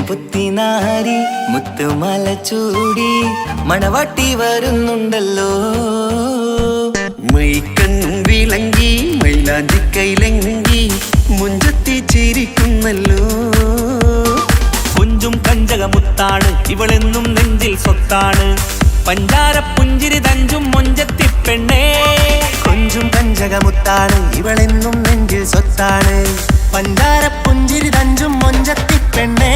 പുത്തിനാരി മുത്തുമല ചൂടി മണവാട്ടി വരുന്നുണ്ടല്ലോ. മൈക്കണ്ണും വിളങ്ങി മൈലാഞ്ചി കൈലങ്കി മുഞ്ചത്തി ചിരിക്കുന്നല്ലോ. കുഞ്ചും കഞ്ചകമുത്താണ് ഇവളെന്നും നെഞ്ചിൽ സ്വത്താണ്. പഞ്ചാര പുഞ്ചിരി തഞ്ചും മൊഞ്ചത്തി പെണ്ണേ. കൊഞ്ചും കഞ്ചകമുത്താണ് ഇവളെന്നും നെഞ്ചിൽ സ്വത്താണ്. പഞ്ചാര പുഞ്ചിരി തഞ്ചും മൊഞ്ചത്തി പെണ്ണേ.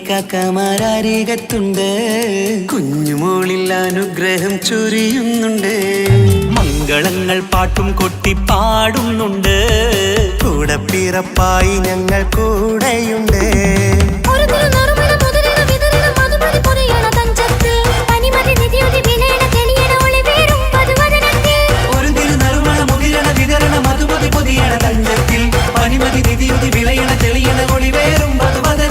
കാക്കമാരരികത്തുണ്ട്. കുഞ്ഞുമോളിൽ അനുഗ്രഹം ചൊരിയുന്നുണ്ട്. മംഗളങ്ങൾ പാട്ടും കൊട്ടി പാടുന്നുണ്ട്. കൂടെ പിറപ്പായി ഞങ്ങൾ കൂടെയുണ്ട്. മധുമതി പൊതിയണ തഞ്ചത്തിൽ പനിമതി നിധിയുതി വിളയണ തെളിയണ ഒളിവേറും മധുവദ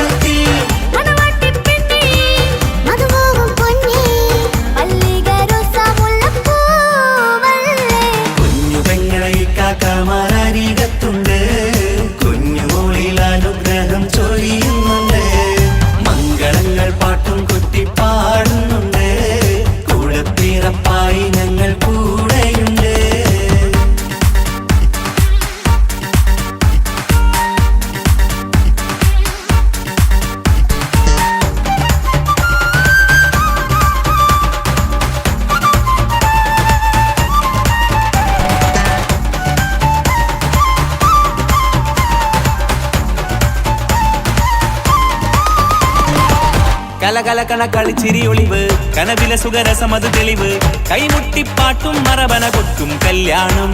കലകലകണ കളിച്ചിരി ഒളിവ് കനവിലെ സുഖരസമത് തെളിവ് കൈമുട്ടിപ്പാട്ടും മറവന കൊട്ടും കല്യാണം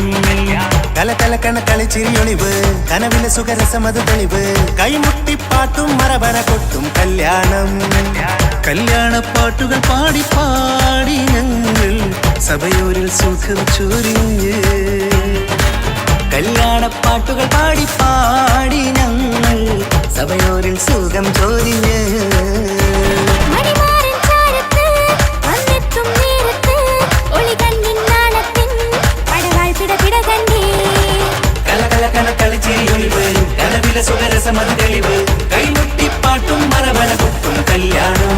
കലകലകണ കളിച്ചിരി ഒളിവ് കനവിലെ സുഖരസമത് തെളിവ് കൈമുട്ടിപ്പാട്ടും മറവന കൊട്ടും കല്യാണം കല്യാണപ്പാട്ടുകൾ പാടി പാടി ഞങ്ങൾ സഭയോരിൽ സുഖം ചൊരിഞ്ഞ് കല്യാണപ്പാട്ടുകൾ പാടി പാടി ഞങ്ങൾ സഭയോരിൽ സുഖം ചൊരിഞ്ഞ് സുഖരസമത് തെളിവ് കൈമുട്ടിപ്പാട്ടും മറവന കൊട്ടും കല്യാണം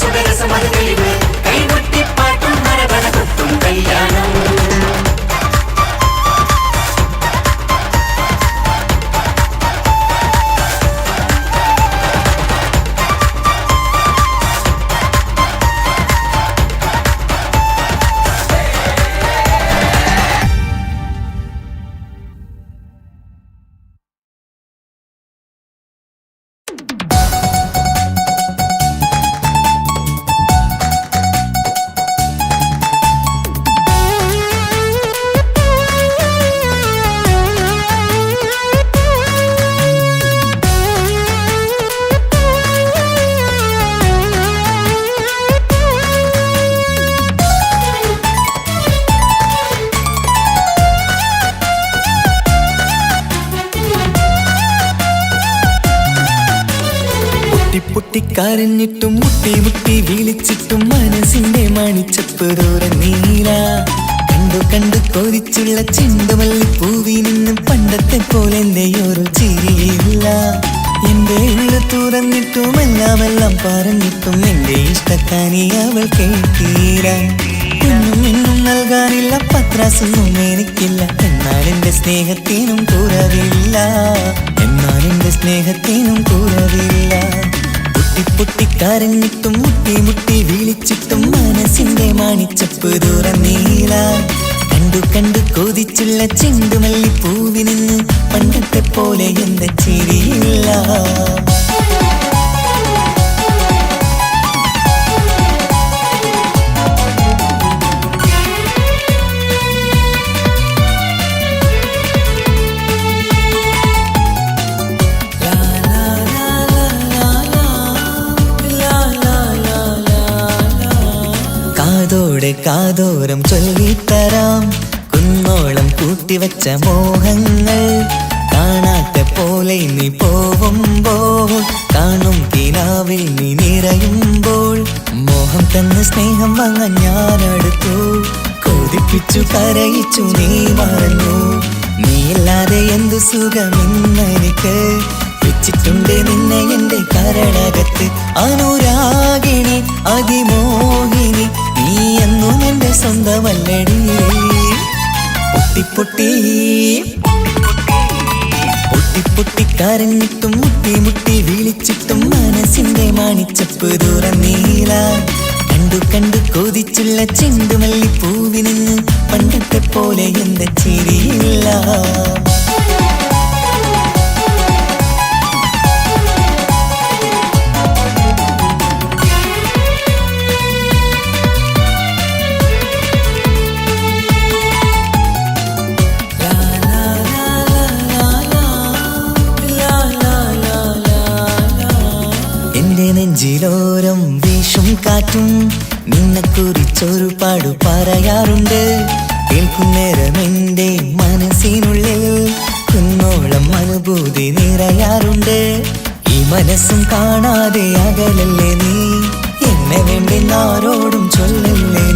സുഖരസമത് തെളിവ് കൈമുട്ടിപ്പാട്ടും മറവന കൊട്ടും കല്യാണം കരഞ്ഞിട്ടും മുട്ടി മുട്ടി വിളിച്ചിട്ടും മനസ്സിന്റെ മണിച്ചപ്പ് തുറന്നീല കണ്ടു കണ്ടു കൊതിച്ചുള്ള ചെണ്ടുമല്ലി പൂവി നിന്നും പണ്ടത്തെ പോലെ എന്റെ ഒരു ചിരിയില്ല എന്റെ ഉള്ള തുറന്നിട്ടും എല്ലാം പറഞ്ഞിട്ടും എന്റെ ഇഷ്ടക്കാനി അവൾ കേട്ടീര എന്നും നൽകാനില്ല പത്രാസൊന്നും എനിക്കില്ല എന്നാൽ എന്റെ സ്നേഹത്തിനും കുറവില്ല പൊട്ടിക്കരഞ്ഞിട്ടും മുട്ടി മുട്ടി വിളിച്ചിട്ടും മനസ്സിന്റെ മാണിച്ചപ്പ് തുറന്നീല കണ്ടു കണ്ടു കൊതിച്ചുള്ള ചെണ്ടുമല്ലി പൂവി നിന്ന് പണ്ടത്തെ പോലെ എന്റെ ചിരിയില്ല കാതോരം ചൊല്ലിത്തരാം കുന്നോളം കൂട്ടിവച്ച മോഹങ്ങൾ കാണാത്ത പോലെ നീ പോവുമ്പോൾ കാണും കിനാവിൽ നീ നിറയുമ്പോൾ മോഹം തന്ന സ്നേഹം വാങ്ങാൻ ഞാനടുത്തു കൊതിപ്പിച്ചു കരയിച്ചു നീ മറന്നു നീയില്ലാതെ എന്തു സുഖമെന്നെനിക്ക് വെച്ചിട്ടുണ്ട് നിന്നെ എന്റെ കരളകത്ത് അനുരാഗിണി അതിമോഹിനി നീ എന്നും എന്റെ സ്വന്തമല്ലടി പൊട്ടി കരഞ്ഞിട്ടും മുട്ടി മുട്ടി വിളിച്ചിട്ടും മനസ്സിന്റെ മാണിച്ചപ്പ് തുറന്നീല കണ്ടു കണ്ടു കൊതിച്ചുള്ള ചെണ്ടുമല്ലി പൂവി നിന്ന് പണ്ടത്തെ പോലെ എന്റെ ചിരിയില്ല നെഞ്ചിലോരം വീശും കാറ്റും നിന്നെക്കുറിച്ചൊരു പാടു പറയാറുണ്ട് കേൾക്കുന്നേരം എന്റെ മനസ്സിനുള്ളിൽ കുന്നോളം അനുഭൂതി നിറയാറുണ്ട് ഈ മനസ്സും കാണാതെ അകലല്ലേ നീ എന്നെ വേണ്ടി ആരോടും ചൊല്ലല്ലേ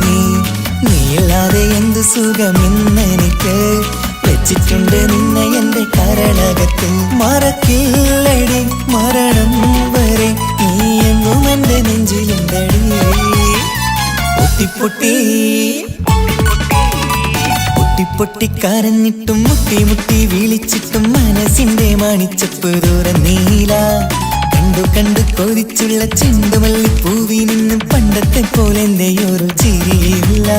നീയില്ലാതെ എന്ത് സുഖമെന്നെനിക്ക് വെച്ചിട്ടുണ്ട് നിന്നെ എന്റെ കരളകത്ത് മറക്കില്ലടി മരണം വരെ നീ എന്നും എന്റെ നെഞ്ചിലുണ്ടടി പൊട്ടി കരഞ്ഞിട്ടും മുട്ടി മുട്ടി വിളിച്ചിട്ടും മനസ്സിന്റെ മാണിച്ചപ്പ് തുറന്നീല കണ്ടു കണ്ടു കൊതിച്ചുള്ള ചെണ്ടുമല്ലി പൂവി നിന്നും പണ്ടത്തെ പോലെ എന്റെ ഒരു ചിരിയില്ല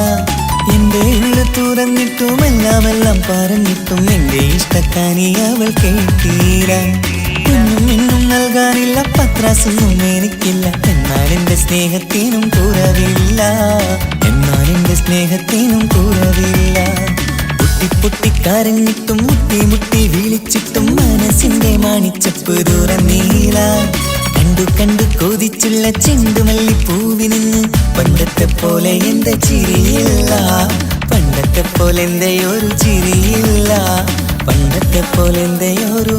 എന്റെ ഉള്ളു തുറന്നിട്ടും എല്ലാം പറഞ്ഞിട്ടും എന്റെ ഇഷ്ടക്കാനി അവൾ കേട്ടീര. ഒന്നും ഇന്നും നൽകാനില്ല, പത്രാസൊന്നും എനിക്കില്ല. എന്നാൽ എന്റെ സ്നേഹത്തിനും കുറവില്ല, എന്നാൽ എന്റെ സ്നേഹത്തിനും കുറവില്ല. പൊട്ടിപ്പൊട്ടിക്കരഞ്ഞിട്ടും മുട്ടി മുട്ടി വിളിച്ചിട്ടും മനസ്സിന്റെ മാണിച്ചപ്പ് തുറന്നീല. കണ്ടു കണ്ടു കൊതിച്ചുള്ള ചെണ്ടുമല്ലിപ്പൂവിനിന്ന് പണ്ടത്തെ പോലെ എന്റെ ചിരിയില്ല, പണ്ടത്തെ പോലെ എന്റെ ഒരു ചിരിയില്ല, പണ്ടത്തെ പോലെ എന്റെ ഒരു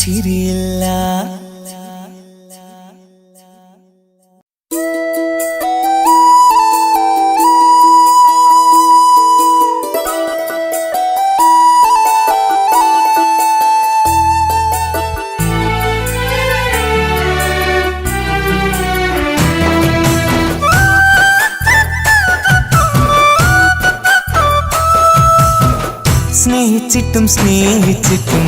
ചിരിയില്ല. സ്നേഹിച്ചിട്ടും സ്നേഹിച്ചിട്ടും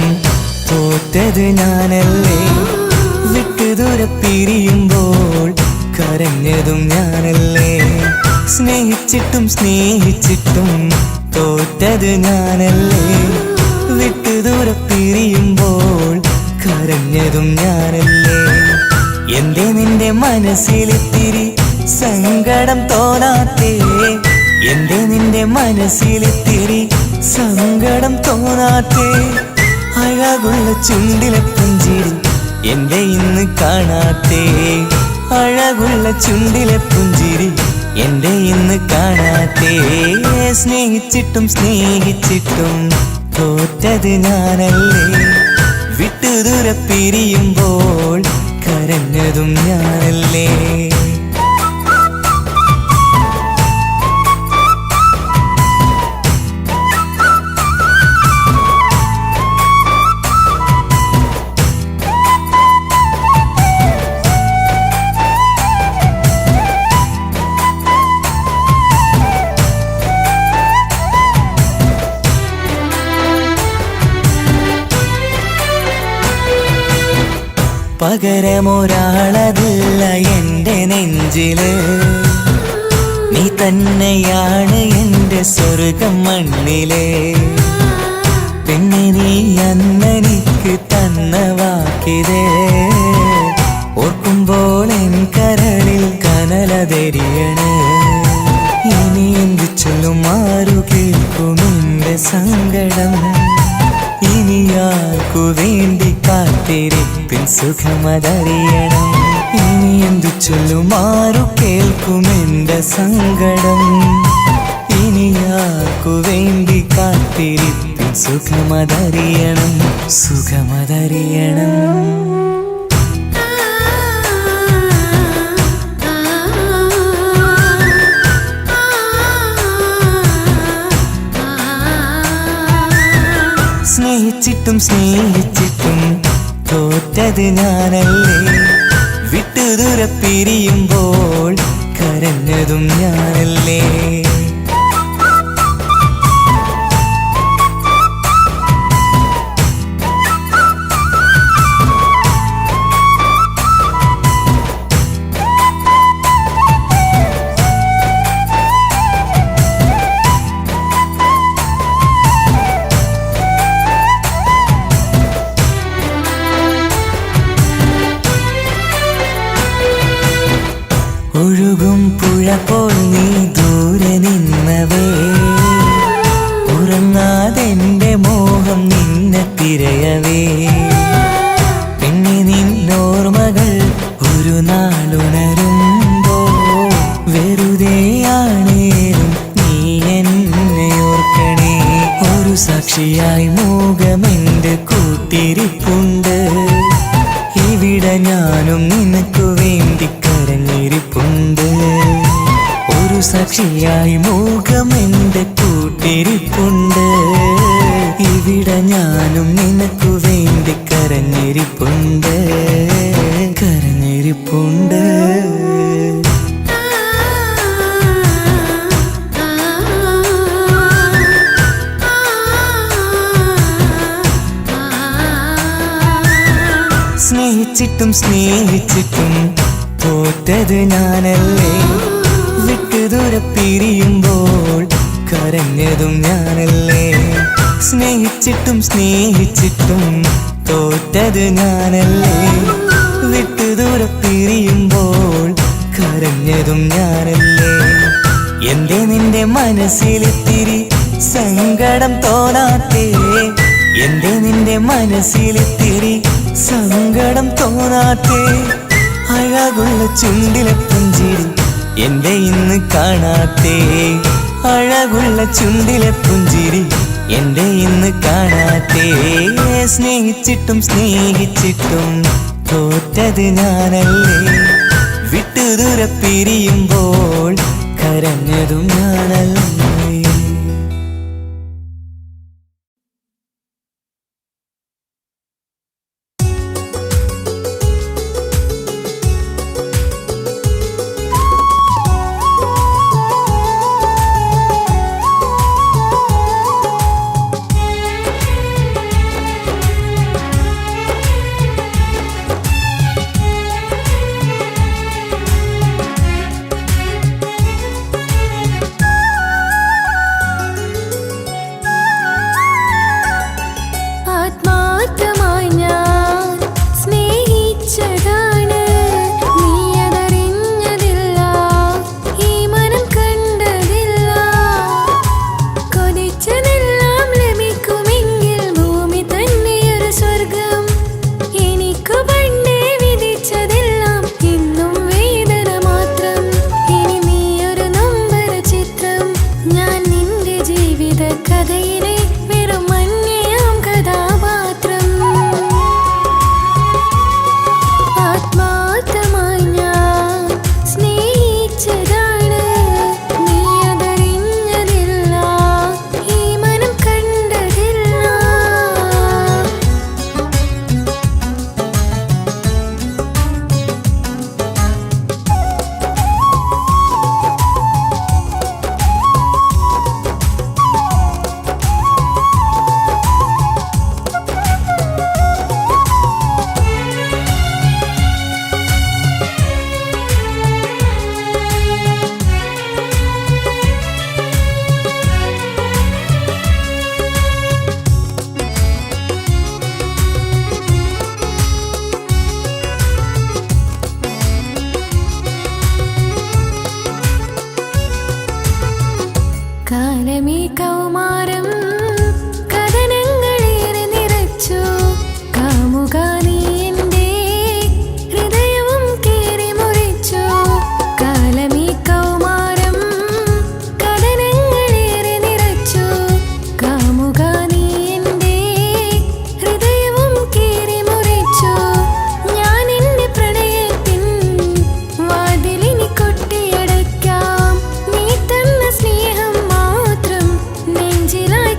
തോറ്റത് ഞാനല്ലേ, വിട്ടുദൂരെ പിരിയുമ്പോൾ കരഞ്ഞതും ഞാനല്ലേ. സ്നേഹിച്ചിട്ടും സ്നേഹിച്ചിട്ടും തോറ്റത് ഞാനല്ലേ, വിട്ടുദൂരെ പിരിയുമ്പോൾ കരഞ്ഞതും ഞാനല്ലേ. എന്റെ നിന്റെ മനസ്സിലിത്തിരി സങ്കടം തോന്നാത്തേ, എന്റെ നിന്റെ മനസ്സിലിത്തിരി സങ്കടം തോന്നാത്തേ. അഴകുള്ള ചുണ്ടിലെ പുഞ്ചിരി എന്റെ ഇന്ന് കാണാത്തേ, അഴകുള്ള ചുണ്ടിലെ പുഞ്ചിരി എന്റെ ഇന്ന് കാണാത്തേ. സ്നേഹിച്ചിട്ടും സ്നേഹിച്ചിട്ടും തോറ്റത് ഞാനല്ലേ, വിട്ടുദൂരെ പിരിയുമ്പോൾ കരഞ്ഞതും ഞാനല്ലേ. പകരമൊരാളതില്ല എന്റെ നെഞ്ചില്, നീ തന്നെയാണ് എന്റെ സ്വർഗം മണ്ണിലെ. പിന്നെ നീ അന്നെനിക്ക് തന്ന വാക്കിതേ, ഓർക്കുമ്പോൾ എൻ കരളിൽ കനലതെരിയണ്. ഇനി എന്ത് ചൊല്ലും, ആരു കേൾക്കും എന്റെ സങ്കടം, ഇനി ആർക്കു വേണ്ടി കാത്തിരിപ്പിൻ സുഖമതറിയണം. ഇനി എന്തു ചൊല്ലും, ആരു കേൾക്കും എന്റെ സങ്കടം, ഇനി ആർക്കു വേണ്ടി കാത്തിരിപ്പിൻ സുഖമതറിയണം, സുഖമതറിയണം. സ്നേഹിച്ചിട്ടും സ്നേഹിച്ചിട്ടും തോറ്റത് ഞാനല്ലേ, വിട്ടുദൂരെ പിരിയുമ്പോൾ കരഞ്ഞതും ഞാനല്ലേ. ഒഴുകും പുഴ പോൽ നീ ദൂരെ നിന്നവേ, ഉറങ്ങാതെന്റെ മോഹം നിന്നെ തിരയവേ. പിന്നെ നിന്നോർമകൾ ഒരു നാളുണരുമ്പോ, വെറുതെയാണേലും നീ എന്നെ ഓർക്കണേ. ഒരു സാക്ഷിയായി മോഹമെന്റെ കൂട്ടിരിപ്പുണ്ട്, ഇവിടെ ഞാനും നിനക്കു വേണ്ടി കരഞ്ഞിരിപ്പുണ്ട്. ഒരു സാക്ഷിയായി മോഹമെന്റെ കൂട്ടിരിപ്പുണ്ട്, ഇവിടെ ഞാനും നിനക്കു വേണ്ടി കരഞ്ഞിരിപ്പുണ്ട്, കരഞ്ഞിരിപ്പുണ്ട്. സ്നേഹിച്ചിട്ടും സ്നേഹിച്ചിട്ടും തോറ്റത് ഞാനല്ലേ, വിട്ടുദൂരെ പിരിയുമ്പോൾ കരഞ്ഞതും ഞാനല്ലേ, സ്നേഹിച്ചിട്ടും സ്നേഹിച്ചിട്ടും തോറ്റത് ഞാനല്ലേ. വിട്ടുദൂരെ പിരിയുമ്പോൾ കരഞ്ഞതും ഞാനല്ലേ. എന്തേ നിന്റെ മനസ്സിലിത്തിരി സങ്കടം തോന്നാത്തേ, എന്തേ നിന്റെ മനസ്സിലിത്തിരി സങ്കടം തോന്നാത്തേ. അഴകുള്ള ചുണ്ടിലെ പുഞ്ചിരി എന്റെ ഇന്ന് കാണാത്തേ, അഴകുള്ള ചുണ്ടിലെ പുഞ്ചിരി എന്റെ ഇന്ന് കാണാത്തേ. സ്നേഹിച്ചിട്ടും സ്നേഹിച്ചിട്ടും തോറ്റത് ഞാനല്ലേ, വിട്ടുദൂരെ പിരിയുമ്പോൾ കരഞ്ഞതും ഞാനല്ലേ. കാലമേ കൗമാരം കഥനങ്ങളേറെ നിറച്ചു, കാമുക നീ എൻ്റെ ഹൃദയവും കേറി മുറിച്ചു. കാലമേ കൗമാരം കഥനങ്ങളേറെ നിറച്ചു, കാമുക നീ എൻ്റെ ഹൃദയവും കേറി മുറിച്ചു. ഞാൻ എൻ്റെ പ്രണയത്തിൻ വാതിലിനി കൊട്ടിയടയ്ക്കാം, നീ തന്ന സ്നേഹം മാത്രം നെഞ്ചിലായി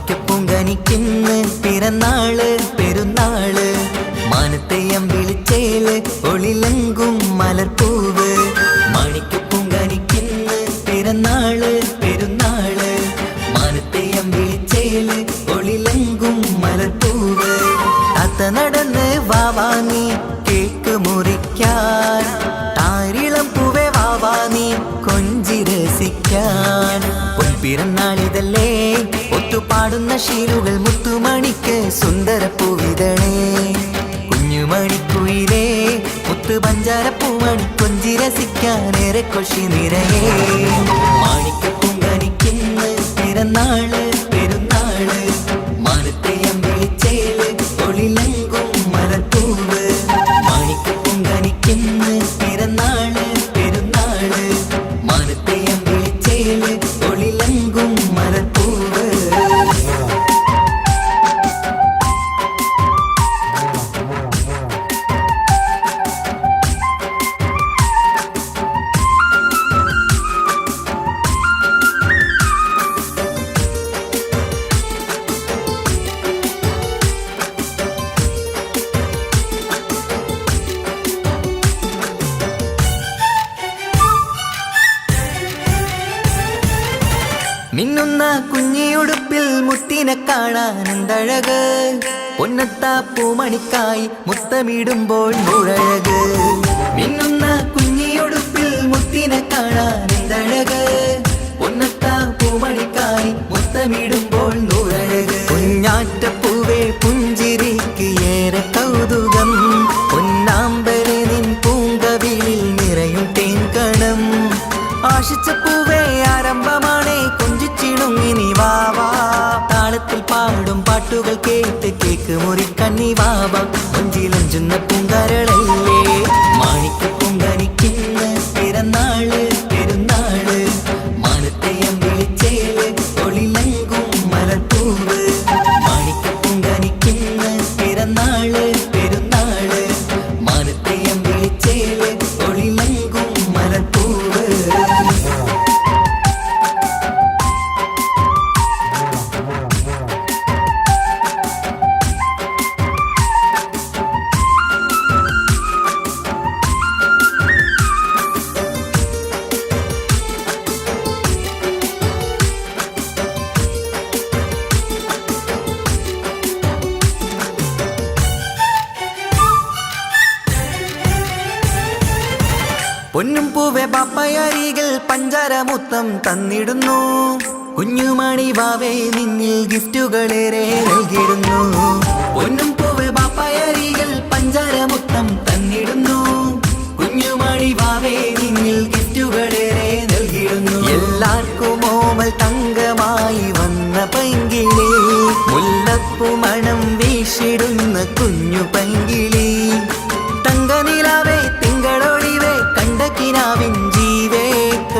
മാണിക്യപ്പൂങ്കനിക്കിന്ന് പിറന്നാള് പെരുന്നാള് മാനത്തെയം വിളിച്ചേല് ഒളിലങ്കും മലർപ്പൂവ്. മാണിക്യപ്പൂങ്കനിക്കിന്ന് പിറന്നാള് പെരുന്നാള് മാനത്തെയം വിളിച്ചേല് ഒളിലങ്കും മലർപ്പൂവ്. താത്ത നടന്ന് വാവാനി കേക്ക് മുറിക്കാൻ, താരിളം പൂവേ വാവാനി കൊഞ്ചി രസിക്കാൻ. പൊൻപിറന്നാളിതല്ലേ ഒത്തുപാടുന്ന ശീലുകൾ മുത്തുമണിക്ക് സുന്ദരപ്പൂവിതളേ. കുഞ്ഞുമണിക്കുയിലേ മുത്തു പഞ്ചാരപ്പൂമണി കൊഞ്ചി രസിക്കാനേറെ കൊഷി നിറയേ. മാണിക്യപ്പൂങ്കനിക്കിന്ന് പിറന്നാള് പെരുന്നാള് മാനത്തെയം വിളിച്ചേല് ഒളിലങ്കും മലർപ്പൂവ്. മാണിക്യപ്പൂങ്കനിക്കിന്ന് പിറന്നാള് പെരുന്നാള് മാനത്തെയം വിളിച്ചേല് ഒളിലങ്കും മലർപ്പൂവ്. മിന്നുന്ന കുഞ്ഞിയുടുപ്പിൽ മുത്തിനെ കാണാൻ എന്തഴക്, പൊന്നത്താ പൂമണിക്കായി മുത്തമിടുമ്പോൾ മുഴഴക്. മിന്നുന്ന കുഞ്ഞിയുടുപ്പിൽ മുത്തിനെ കാണാൻ എന്തഴക്, പൊന്നത്താ പൂമണിക്കായി മുത്തമിടുമ്പോൾ നൂഴഴക്. കുഞ്ഞാറ്റപ്പൂവേ പുഞ്ചിരിക്ക് ഏറെ കൗതുകം, പൊന്നാമ്പരെ നിൻ പൂങ്കവിളിൽ നിറയും തേൻകണം. ആശിച്ച പൂവേ ആരംഭമാണേ കൊഞ്ചിച്ചിടുങ്ങിനി വാവാ. താളത്തിൽ പാടും പാട്ടുകൾ കേട്ട് കേക്ക് മുറിക്കണ്ണി വാവാ. കൊഞ്ചിലഞ്ചുന്ന പൂങ്കരളല്ലേ മാണിക്യപ്പൂങ്കനിക്കിന്ന് പിറന്നാള് പെരുന്നാള് മാനത്തെയം വിളിച്ചേല് ഒളിലങ്കും മലർപ്പൂവ്. മാണിക്യപ്പൂങ്കനിക്കിന്ന് പിറന്നാള് പെരുന്നാള് മാനത്തെയം വിളിച്ചേല് ഒളിലങ്കും മലർപ്പൂവ്. പൊന്നും പൂവെ ബാപ്പയരികിൽ പഞ്ചാരമുത്തം തന്നിടുന്നു, കുഞ്ഞുമണി വാവേ നിന്നിൽ ഗിഫ്റ്റുകളേറെ നൽകിടുന്നു. പൊന്നും പൂവെ ബാപ്പയരികിൽ പഞ്ചാരമുത്തം തന്നിടുന്നു, കുഞ്ഞുമണി വാവേ നിന്നിൽ ഗിഫ്റ്റുകളേറെ നൽകിടുന്നു. എല്ലാവർക്കും ഓമൽ തങ്കമായി വന്ന പൈങ്കിളി, മുല്ലപ്പൂ മണം വീശിടുന്ന കുഞ്ഞു പൈങ്കിളി. തങ്കനിലാവേ തിങ്കളൊളിവേ കണ്ടക്കിനാവിൻ ജീവേ,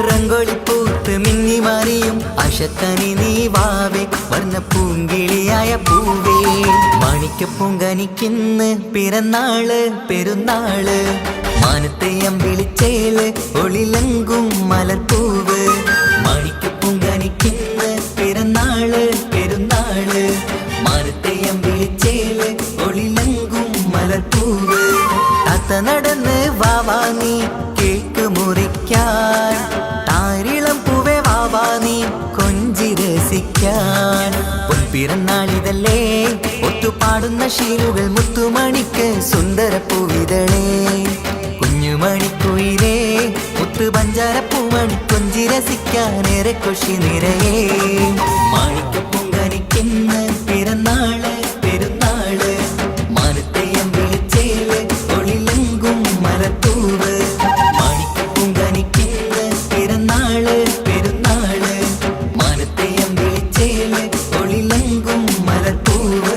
റംഗോളിപ്പൂത്ത് മിന്നി മാറിയും അശത്തനി നീ വാവേ വർണ്ണ പൂങ്കിളിയായ പൂവേ. മാണിക്യപ്പൂങ്കനിക്കിന്ന് പിറന്നാള് പെരുന്നാള് മാനത്തെയം വിളിച്ചേല് ഒളിലങ്കും മലർപ്പൂവ്. മാണിക്യപ്പൂങ്കനിക്കിന്ന് പിറന്നാള് പെരുന്നാള് മാനത്തെയം വിളിച്ചേല് ഒളിലങ്കും മലർപ്പൂവ്. താത്ത നടന്ന് വാവാനി കേക്ക് മുറിക്കാൻ, താരിളം പൂവേ വാവാനി കൊഞ്ചി രസിക്കാൻ. പൊൻപിറന്നാളിതല്ലേ ഒത്തുപാടുന്ന ശീലുകൾ മുത്തുമണിക്ക് സുന്ദരപ്പൂവിതളേ. കുഞ്ഞുമണിക്കുയിലേ മുത്തു പഞ്ചാരപ്പൂമണി കൊഞ്ചി രസിക്കാനേറെ കൊഷി നിറയേ. മാണിക്യപ്പൂങ്കനിക്കിന്ന് പിറന്നാള് പെരുന്നാള് മാനത്തെയം വിളിച്ചേല് ഒളിലങ്കും മലർപ്പൂവ്. മാണിക്യപ്പൂങ്കനിക്കിന്ന് പിറന്നാള് പെരുന്നാള് മാനത്തെയം വിളിച്ചേല് ഒളിലങ്കും മലർപ്പൂവ്.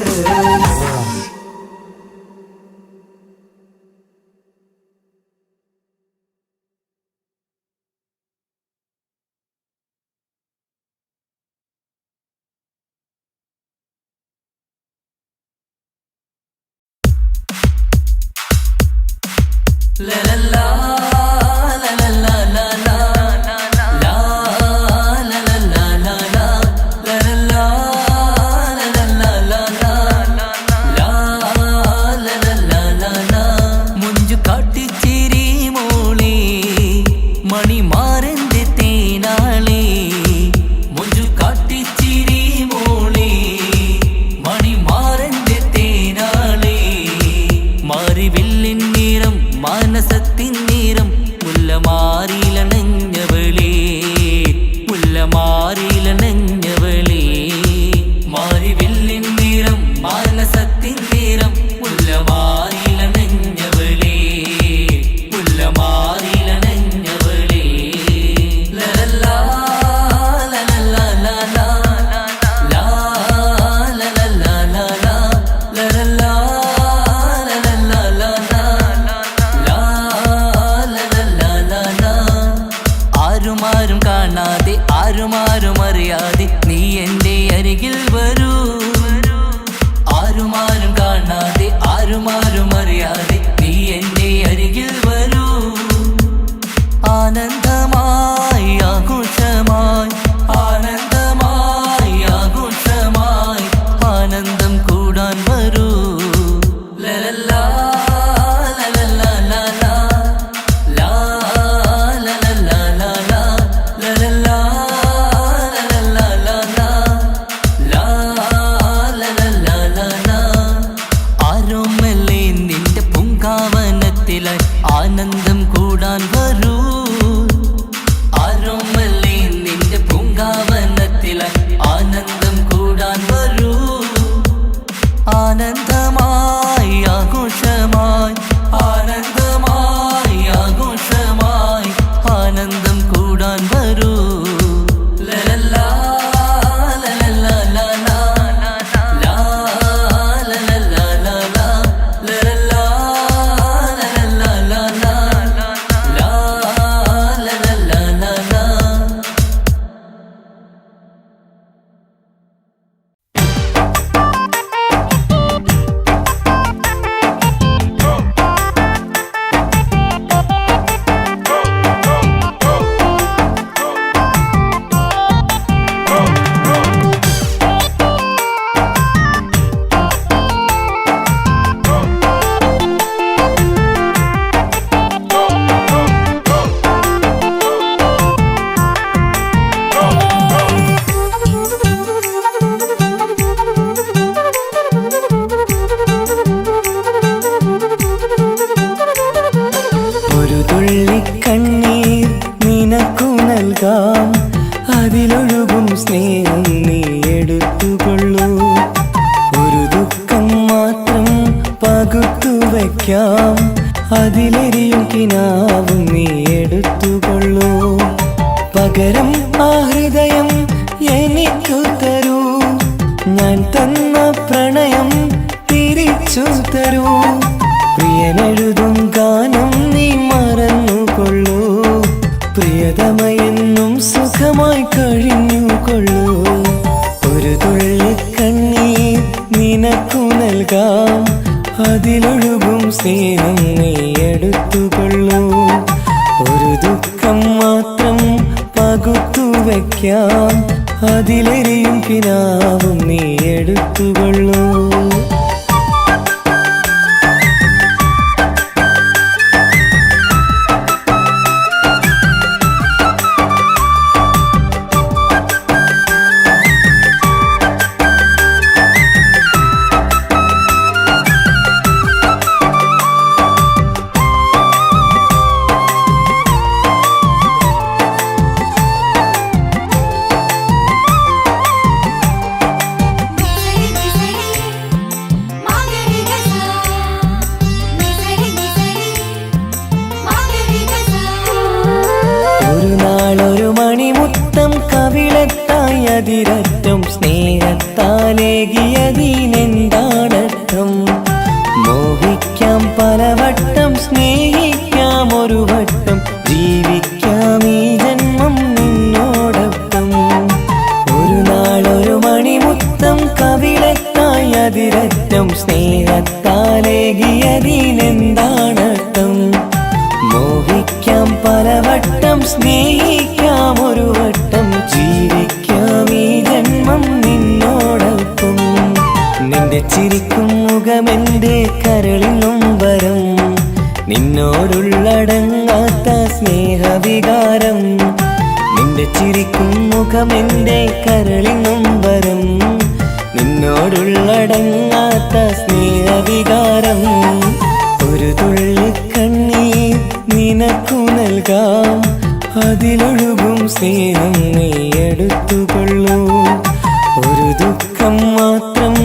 വയ്ക്കാം, അതിലെരിയും കിനാവും നീ എടുത്തുകൊള്ളൂ. പകരം ആ ഹൃദയം എനിക്കു തരൂ, ഞാൻ തന്ന പ്രണയം തിരിച്ചു തരൂ. പ്രിയനെഴുതും ഗാനം നീ മറന്നുകൊള്ളൂ, പ്രിയതമയെന്നും സുഖമായി കഴിഞ്ഞുകൊള്ളൂ. ഒരു തുള്ളി കണ്ണീർ നിനക്കു നൽകാം, അതിലൊഴുകും സ്നേഹം നീ എടുത്തുകൊള്ളൂ. ഒരു ദുഃഖം മാത്രം പകുത്തു വയ്ക്കാം, അതിലെരിയും കിനാവും നീ എടുത്തുകൊള്ളൂ. അതിരറ്റം സ്നേഹത്താലേകിയതിനെന്താണർത്ഥം? മോഹിക്കാം പലവട്ടം, സ്നേഹിക്കാം ഒരു വട്ടം, ജീവിക്കാം ഈ ജന്മം നിന്നോടൊപ്പം. ഒരു നാളൊരു മണിമുത്തം കവിളത്തായി അതിരറ്റം സ്നേഹത്താലേകിയതിനെന്താണർത്ഥം? മോഹിക്കാം പലവട്ടം, സ്നേഹിക്കാം ഒരു വട്ടം, ജീവിക്കാം ഈ ജന്മം നിന്നോടൊപ്പം. നിന്റെ ചിരിക്കും മുഖമെന്റെ കരളിനും വരം, നിന്നോടുള്ളടങ്ങാത്ത സ്നേഹവികാരം. നിന്റെ ചിരിക്കും മുഖമെന്റെ കരളിനും വരം, നിന്നോടുള്ളടങ്ങാത്ത സ്നേഹവികാരം. ഒരു തുള്ളി കണ്ണീർ നിനക്കു നൽകാം, അതിലൊഴുകും സ്നേഹം നീ എടുത്തുകൊള്ളൂ. ഒരു ദുഃഖം മാത്രം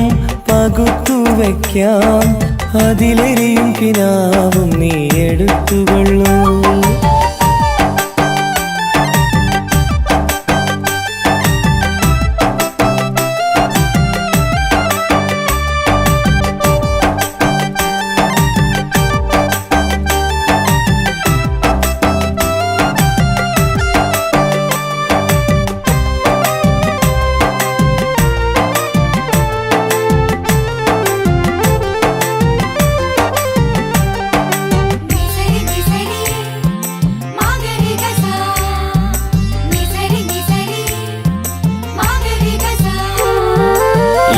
പകുത്തു വയ്ക്കാം, അതിലെരിയും കിനാവും നീ എടുത്തുകൊള്ളൂ.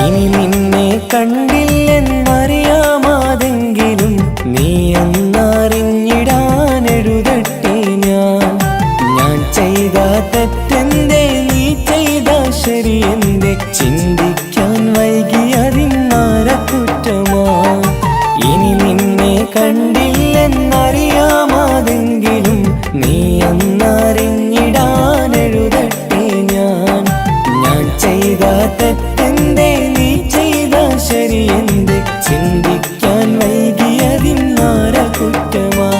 ഇനി നിന്നെ കണ്ടില്ലെന്നറിയാമാതെങ്കിലും നീ എന്നറിഞ്ഞിടാനെഴുതട്ടെ ഞാൻ ചെയ്ത തെറ്റെന്തേ, നീ ചെയ്ത ശരിയെന്തേ, ചിന്തിക്കാൻ വൈകിയതിന്നാര കുറ്റമാ. ഇനി നിന്നെ കണ്ടില്ലെന്നറിയാമാതെങ്കിലും നീ എന്നറിഞ്ഞിടാനെഴുതട്ടെ ഞാൻ ചെയ്ത തെറ്റെന്തേ, നീ ചെയ്ത ശരിയെന്തേ, ചിന്തിക്കാൻ വൈകിയതിന്നാര കുറ്റമാ.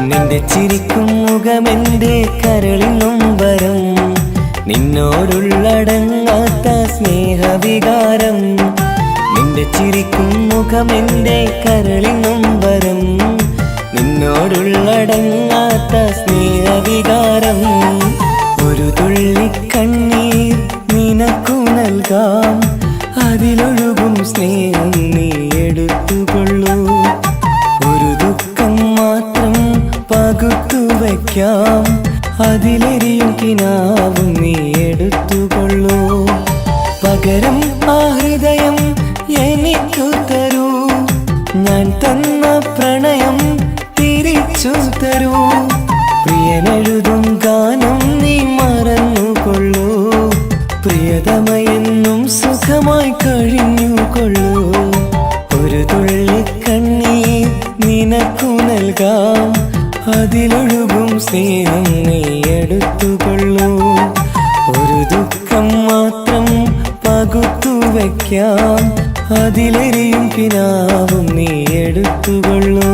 നിന്റെ ചിരിക്കും മുഖമെന്റെ കരളിനും വരം, നിന്നോടുള്ളടങ്ങാത്ത സ്നേഹവികാരം. നിന്റെ ചിരിക്കും മുഖമെന്റെ കരളിനും വരം, നിന്നോടുള്ളടങ്ങാത്ത സ്നേഹവികാരം. ഒരു തുള്ളി കണ്ണീർ നിനക്കു നൽകാം, അതിലൊഴുകും സ്നേഹം നീ എടുത്തുകൊള്ളൂ. ഒരു ദുഃഖം മാത്രം പകുത്തു വയ്ക്കാം, അതിലെരിയും കിനാവും നീ എടുത്തുകൊള്ളൂ. പകരം ആ ഹൃദയം എനിക്കു തരൂ, ഞാൻ തന്ന പ്രണയം തിരിച്ചു തരൂ. പ്രിയനെഴുതും ഗാനം നീ മറന്നുകൊള്ളൂ, പ്രിയതമയെന്നും സുഖമായി കഴിഞ്ഞുകൊള്ളൂ. ഒരു തുള്ളി കണ്ണീർ നിനക്കു നൽകാം, അതിലൊഴുകും സ്നേഹം നീ എടുത്തുകൊള്ളൂ. ഒരു ദുഃഖം മാത്രം പകുത്തു വയ്ക്കാം, അതിലെരിയും കിനാവും നീ എടുത്തുകൊള്ളൂ.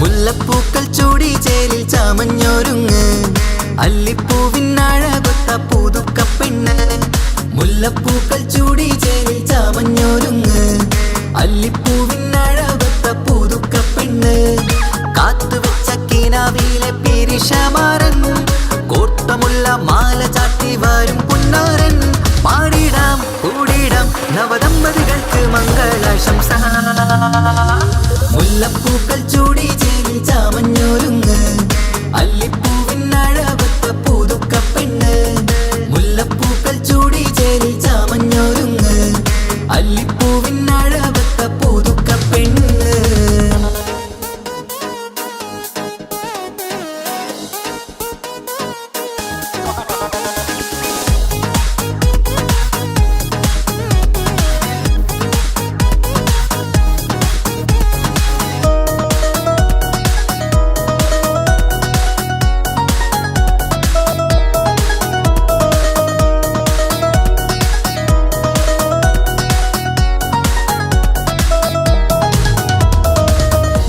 മുല്ലപ്പൂക്കൾ ചൂടി ചേലിൽ ചാമഞ്ഞൊരുങ്ങ് അല്ലിപ്പൂവിനഴകൊത്ത പുതുക്കപ്പെണ്ണ്. മുല്ലപ്പൂക്കൾ ചൂടി ചേലിൽ ചാമഞ്ഞൊരുങ്ങ് അല്ലിപ്പൂവിനഴകൊത്ത പുതുക്കപ്പെണ്ണ്. കാത്തുവെച്ച കിനാവിലെ പിരിശമാരൻ കോട്ടമുള്ള മാല ചാട്ടി വരും പുന്നാരൻ. പാടിടാം കൂടിടാം നവദമ്പതികൾക്ക് മംഗളാശംസ. മുല്ലപ്പൂക്കൾ ചൂടി ചേലിൽ ചാമഞ്ഞൊരുങ്ങ് അല്ലിപ്പൂവിനഴകൊത്ത പുതുക്കപ്പെണ്ണ്. മുല്ലപ്പൂക്കൾ ചൂടി ചേലിൽ ചാമഞ്ഞൊരുങ്ങ് അല്ലിപ്പൂവിനഴകൊത്ത പുതുക്കപ്പെണ്ണ്.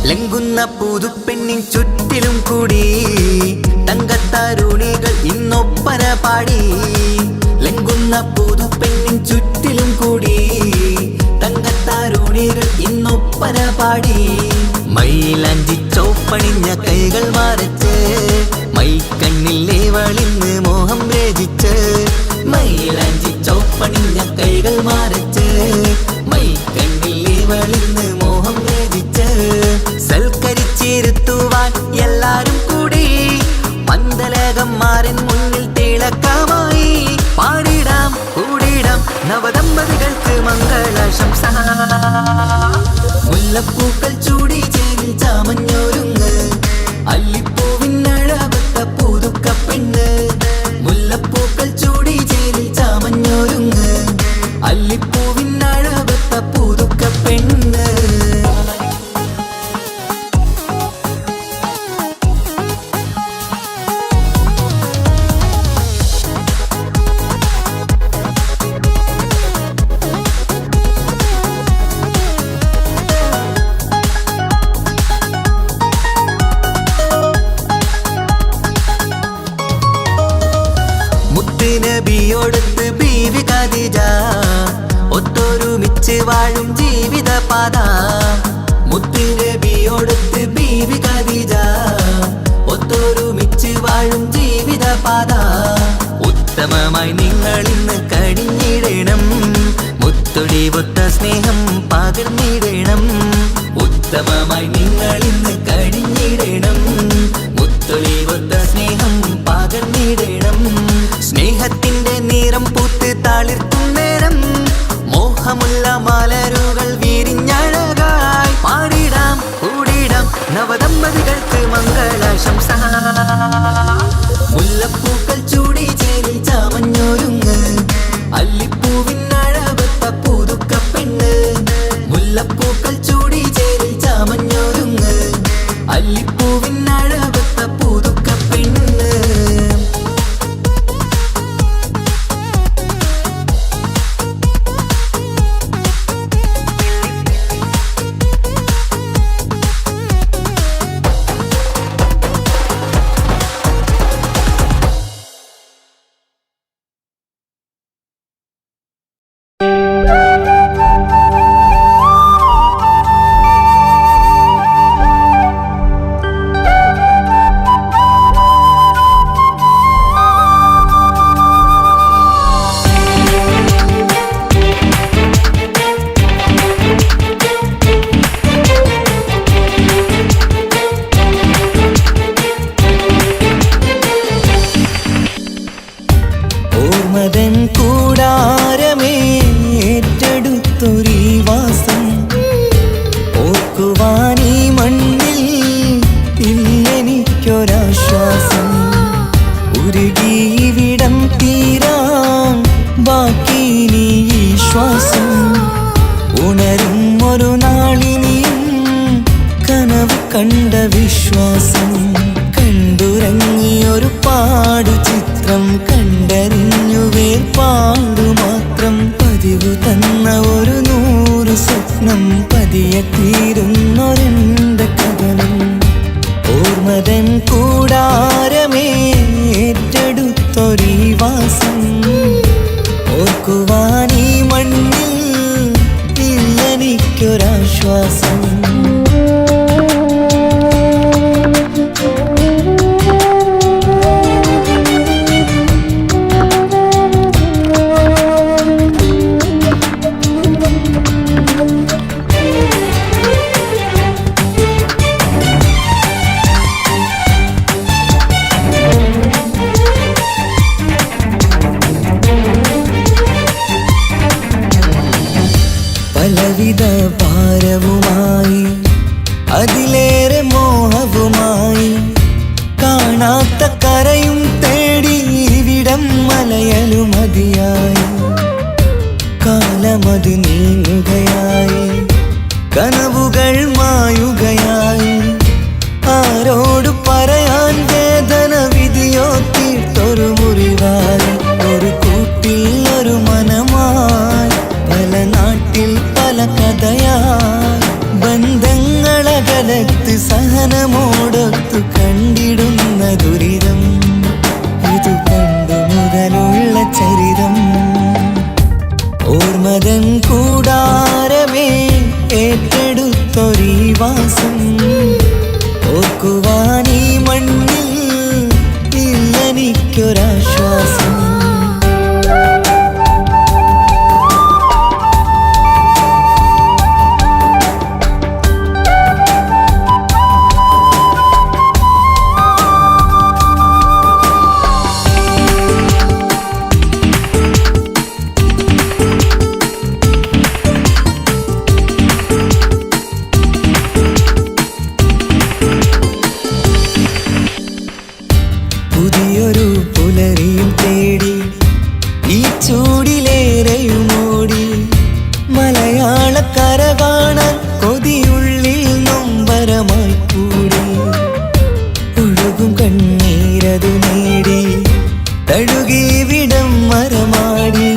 ലംഘുന്ന പുതുപ്പെണ്ണിൻ ചുറ്റിലും കൂടി തങ്കത്താരുണികൾ ഇന്നൊപ്പന പാടി. ലംഘുന്ന പുതുപ്പെണ്ണിൻ ചുറ്റിലും കൂടി തങ്കത്താരുണികൾ ഇന്നൊപ്പന പാടി. മൈലാഞ്ചി ചോപ്പണിഞ്ഞ കൈകൾ മറച്ച് മൈക്കണ്ണിലെ വളിന്ന് മോഹം രചിച്ച്. മൈലാഞ്ചി ചോപ്പണിഞ്ഞ കൈകൾ മറച്ച് മൈക്കണ്ണിലെ വളിന്ന് മോഹം രചിച്ച്. സൽക്കരിച്ചിരുത്തുവാൻ എല്ലാരും കൂടി മന്ദലകന്മാരൻ മുന്നിൽ തിളക്കമായി. പാടിടാം കൂടിടാം നവദമ്പതികൾക്ക് മംഗളാശംസ. മുല്ലപ്പൂക്കൾ ചൂടി ചേലിൽ ചാമഞ്ഞൊരുങ്ങ് അല്ലിപ്പൂവിനഴകൊത്ത പുതുക്കപ്പെണ്ണ്. മുല്ലപ്പൂക്കൾ ചൂടി ചേലിൽ ചാമഞ്ഞൊരുങ്ങ് അല്ലിപ്പൂവിനഴകൊത്ത പുതുക്കപ്പെണ്ണ്. നബിയോടൊത്ത് ബീവി ഖദീജ ഒത്തൊരുമിച്ച് വാഴും ജീവിതപാത. മുത്ത് നബിയോടൊത്ത് ബീവി ഖദീജ ഒത്തൊരുമിച്ച് വാഴും ജീവിതപാത. ഉത്തമമായി നിങ്ങൾ ഇന്ന് കഴിഞ്ഞിടണം മുത്തൊടിവൊത്ത സ്നേഹം പകർന്നിടണം. ഉത്തമമായി നിങ്ങൾ ഇന്ന് കഴിഞ്ഞിടണം മുത്തൊടിവൊത്ത സ്നേഹം പകർന്നിടണം. സ്നേഹത്തിന്റെ നിറം പൂത്ത് താളിർക്കും നേരം മോഹമുള്ള മലരുകൾ വിരിഞ്ഞഴകായി. പാടിടാം കൂടിടാം നവദമ്പതികൾക്ക് മംഗളാശംസ. മുല്ലപ്പൂക്കൾ ചൂടി ചേലിൽ ചാമഞ്ഞൊരുങ്ങ് അല്ലിപ്പൂവിനഴകൊത്ത പുതുക്കപ്പെണ്ണ്. മുല്ലപ്പൂക്കൾ ചൂടി ചേലിൽ ചാമഞ്ഞൊരുങ്ങ് അല്ലിപ്പൂവിനഴകൊത്ത പുതുക്ക മണ്ണിൽ ഇല്ലെനിക്കൊരാശ്വാസം. ഉരുകിയിവിടം തീരാൻ ബാക്കി നീ ഈ ശ്വാസം. ഉണരും ഒരു നാളിനിയും കനവ് കണ്ട വിശ്വാസം. കണ്ടുറങ്ങിയൊരു പാടു ചിത്രം കണ്ടറിഞ്ഞു വേർപാടു മാത്രം. പതിവ് തന്ന ഒരു 100 സ്വപ്നം പതിയെ തീരുന്നൊരെന്റെ കഥനം. ഓർമ്മതൻ കൂടാരമേ ഏറ്റെടുത്തൊരീ വാസം. ഓർക്കുവാൻ ഈ മണ്ണിൽ ഇല്ലെനിക്കൊരാശ്വാസം. പലവിധ ഭാരവുമായി അതിലേറെ മോഹവുമായി കാണാത്ത കരയും തേടി ഇവിടം മലയലുമതിയായി. കാലമത് നീങ്ങുകയായി, കനവുകൾ മായുകയായി. ആരോട് പറയാൻ വേദന വിധിയോ തീർത്തൊരു മുറിവായി. ഒരു കൂട്ടിൽ ഒരു മനമായി, പല നാട്ടിൽ പല കഥയായി. ബന്ധങ്ങളകലത്ത് സഹനമോടൊത്തു കണ്ടിടുന്ന ദുരിതം. ഇത് പണ്ടു മുതലുള്ള ചരിതം. ഓർമ്മതൻ കൂടാരമേ ഏറ്റെടുത്തൊരീ വാസം. ഓർക്കുവാൻ ഈ മണ്ണിൽ ഇല്ലെനിക്കൊരാശ്വാസം. പുതിയൊരു പുലരിയും തേടി ഈ ചൂടിലേറെയുമോടി. മലയാളക്കര കാണാൻ കൊതിയുള്ളിൽ നൊമ്പരമായി കൂടി. ഒഴുകും കണ്ണീരതു നേടി തഴുകിവിടം മരമാടി.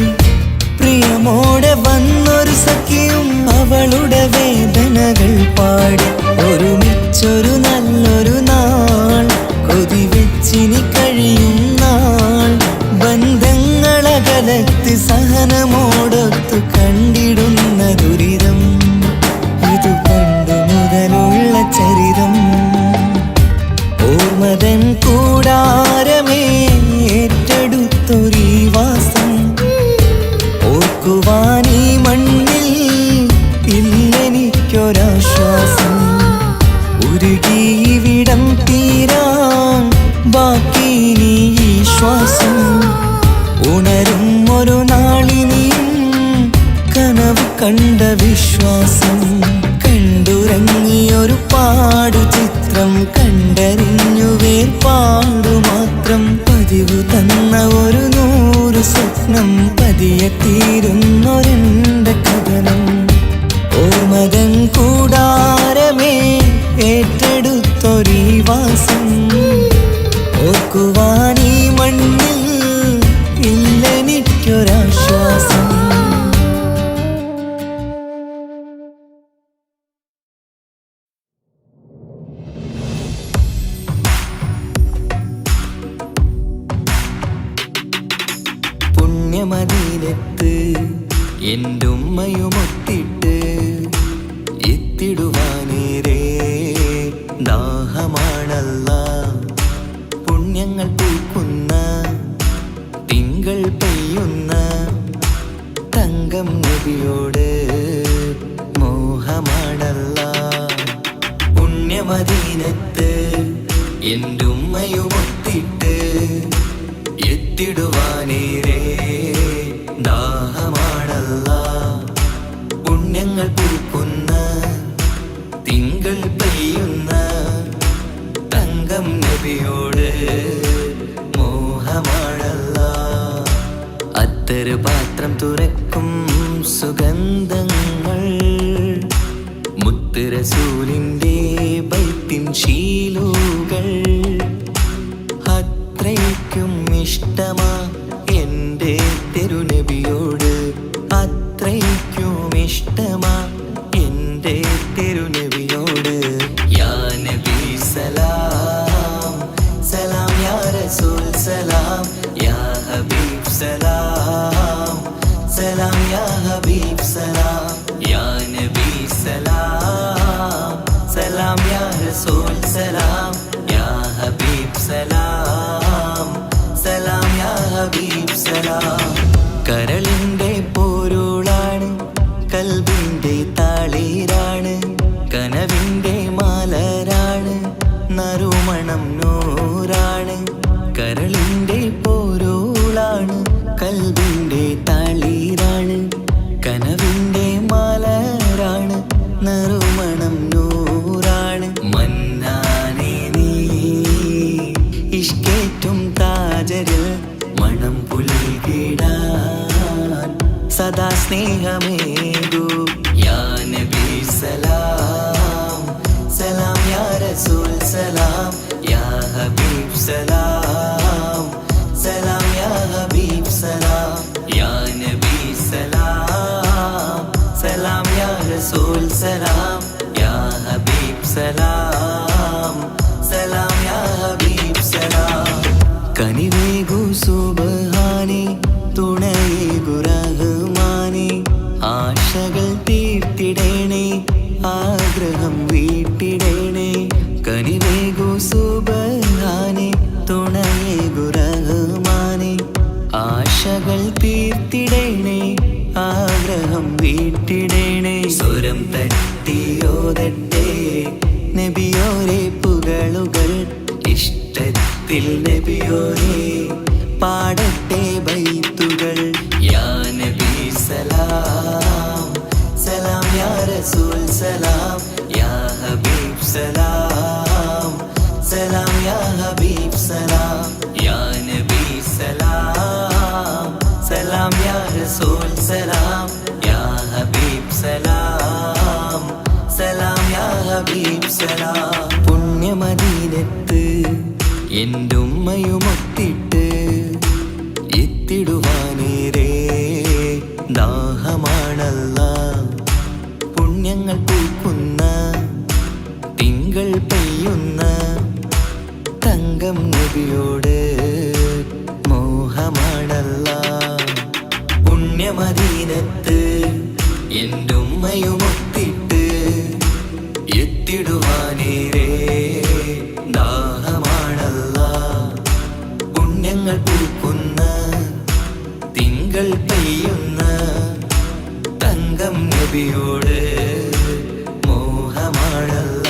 പ്രിയമോടെ വന്നൊരു സഖിയും അവളുടെ വേദനകൾ പാടി. ഒരുമിച്ചൊരു നല്ലൊരു നാൾ കൊതി വെച്ചിനി കഴിയും നാൾ. ബന്ധങ്ങളകലത്ത് സഹനമോടൊത്തു കണ്ടിടുന്ന ദുരിതം. ഇത് പണ്ടു മുതലുള്ള ചരിതം. ഓർമ്മതൻ കൂടാരമേ ഏറ്റെടുത്തൊരീ വാസം. ഓർക്കുവാൻ ഈ മണ്ണിൽ ഇല്ലെനിക്കൊരാശ്വാസം. ഉരുകിയിവിടം തീരാൻ ബാക്കി നീ ഈ ശ്വാസം. ഉണരും ഒരു നാളിനിയും കനവ് കണ്ട വിശ്വാസം. കണ്ടുറങ്ങിയൊരു പാടു ചിത്രം കണ്ടറിഞ്ഞു വേർപാടു മാത്രം. പതിവ് തന്ന ഒരു 100 സ്വപ്നം പതിയെ തീരുന്നൊരെന്റെ കഥനം. ഓർമ്മതൻ കൂടാരമേ ഏറ്റെടുത്തൊരീ വാസം. ഓർക്കുവാൻ ഈ മണ്ണിൽ ഇല്ലെനിക്കൊരാശ്വാസം. പുണ്യമദീനത്ത് എൻ്റെ ഉമ്മയുമൊത്തിട്ട് എത്തിടുവാനേരേ ദാഹമാണല്ലാ. പുണ്യങ്ങൾ പൂക്കുന്ന തിങ്കൾ പെയ്യുന്ന തങ്കം നബിയോട് മോഹമാണല്ലാ. പുണ്യമദീനത്ത് എൻ്റെ ഉമ്മയുമൊത്തിട്ട് എത്തിടുവാനേരേ ദാഹമാണല്ലാ. പുണ്യങ്ങൾ പൂക്കുന്ന തിങ്കൾ പെയ്യുന്ന തുറക്കും സുഗന്ധങ്ങൾ മുത്ത് റസൂലിൻ്റെ ബൈത്തിൻ ശീലുകൾ അത്രയ്ക്കും ഇഷ്ടമാ എൻ്റെ തിരുനബിയോട് അത്രയ്ക്കും ഇഷ്ടമാ എൻ്റെ തിരുനബിയോട് യാ നബി സലാം സലാം യാ റസൂൽ സലാം യാ ഹബീബ് സലാം സലാം യാ ഹബീബ് സലാം യാ നബി സലാം സലാം യാ റസൂൽ സലാം യാ ഹബീബ് സലാം സലാം യാ ഹബീബ് സലാം കരളിൻ്റെ പൊരുളാണ് കൽബിൻ്റെ താളീരാണ് കനവിൻ്റെ മാലരാണ് നറുമണം നൂറാണ് കരളിൻ്റെ പൊരുളാണ് കൽബിൻ്റെ താളീരാണ് കനവിൻ്റെ മാലരാണ് നറുമണം നൂറാണ് മന്നാനേ നീ ഇഷ്കേറ്റും താജരിൽ മണം പുൽകിടാൻ സദാ സ്നേഹമേകൂ യാ നബി സലാം സലാം യാ റസൂൽ സലാം യാ ഹബീബ് സലാം സലാം യാ ഹബീബ് സലാം യാ നബി സലാം സലാം യാ റസൂൽ സലാം യാ ഹബീബ് സലാം സലാം യാ ഹബീബ് സലാം കനിവേകു സുബ്ഹാനേ തുണയേകു റഹ്മാനേ ആശകൾ തീർത്തിടേണേ ആഗ്രഹം വീട്ടിടേണേ കനിവേകു സുബ്ഹാനേ തുണയേകു റഹ്മാനേ ആശകൾ തീർത്തിടേണേ ആഗ്രഹം വീട്ടിടേണേ സ്വരം തട്ടിയോതട്ടെ നബിയോരെ പുകളുകൾ ഇഷ്ടത്തിൽ നബിയോരെ പാടട്ടെ ബൈത്തുകൾ യാ നബി സലാം സലാം യാ റസൂൽ സലാം യാ ഹബീബ് സലാം സലാം യാ ഹബീബ് സലാം യാ നബി സലാം സലാം യാ റസൂൽ സലാം യാ ഹബീബ് സലാം സലാം യാ ഹബീബ് സലാം പുണ്യമദീനത്ത് എൻ്റെ ഉമ്മയുമൊത്തിട്ട് എത്തിടുവാനേരേ ദാഹമാണല്ല പുണ്യങ്ങൾ പൂക്കുന്ന തിങ്കൾ പെയ്യുന്ന തങ്കം നബിയോട് മോഹമാണല്ല പുണ്യമദീനത്ത് എൻ്റെ ഉമ്മയുമൊത്തിട്ട് എത്തിടുവാനേരേ ദാഹമാണല്ല പുണ്യങ്ങൾ പൂക്കുന്ന തിങ്കൾ പെയ്യുന്ന തങ്കം നബിയോട് മോഹമാണല്ല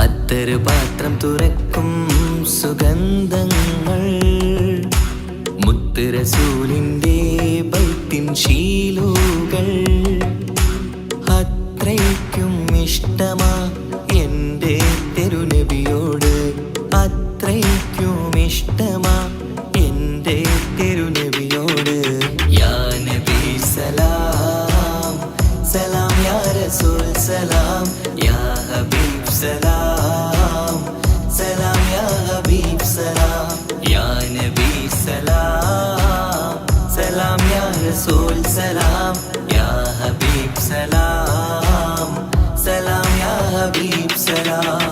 അത്തറ് പാത്രം തുറക്കും സുഗന്ധങ്ങൾ മുത്ത് റസൂലിൻ്റെ ബൈത്തിൻ ശീലുകൾ അത്രയ്ക്കും ഇഷ്ടമാ എൻ്റെ തിരുനബിയോട് അത്രയ്ക്കും ഇഷ്ടമാ എൻ്റെ തിരുനബിയോട് യാ നബി സലാം സലാം യാ റസൂൽ സലാം യാ ഹബീബ് സലാം സലാം യാ ഹബീബ് സലാം യാ നബി സലാം സലാം യാ റസൂൽ സലാം യാ ഹബീബ് സലാം സലാം യാ ഹബീബ് സലാം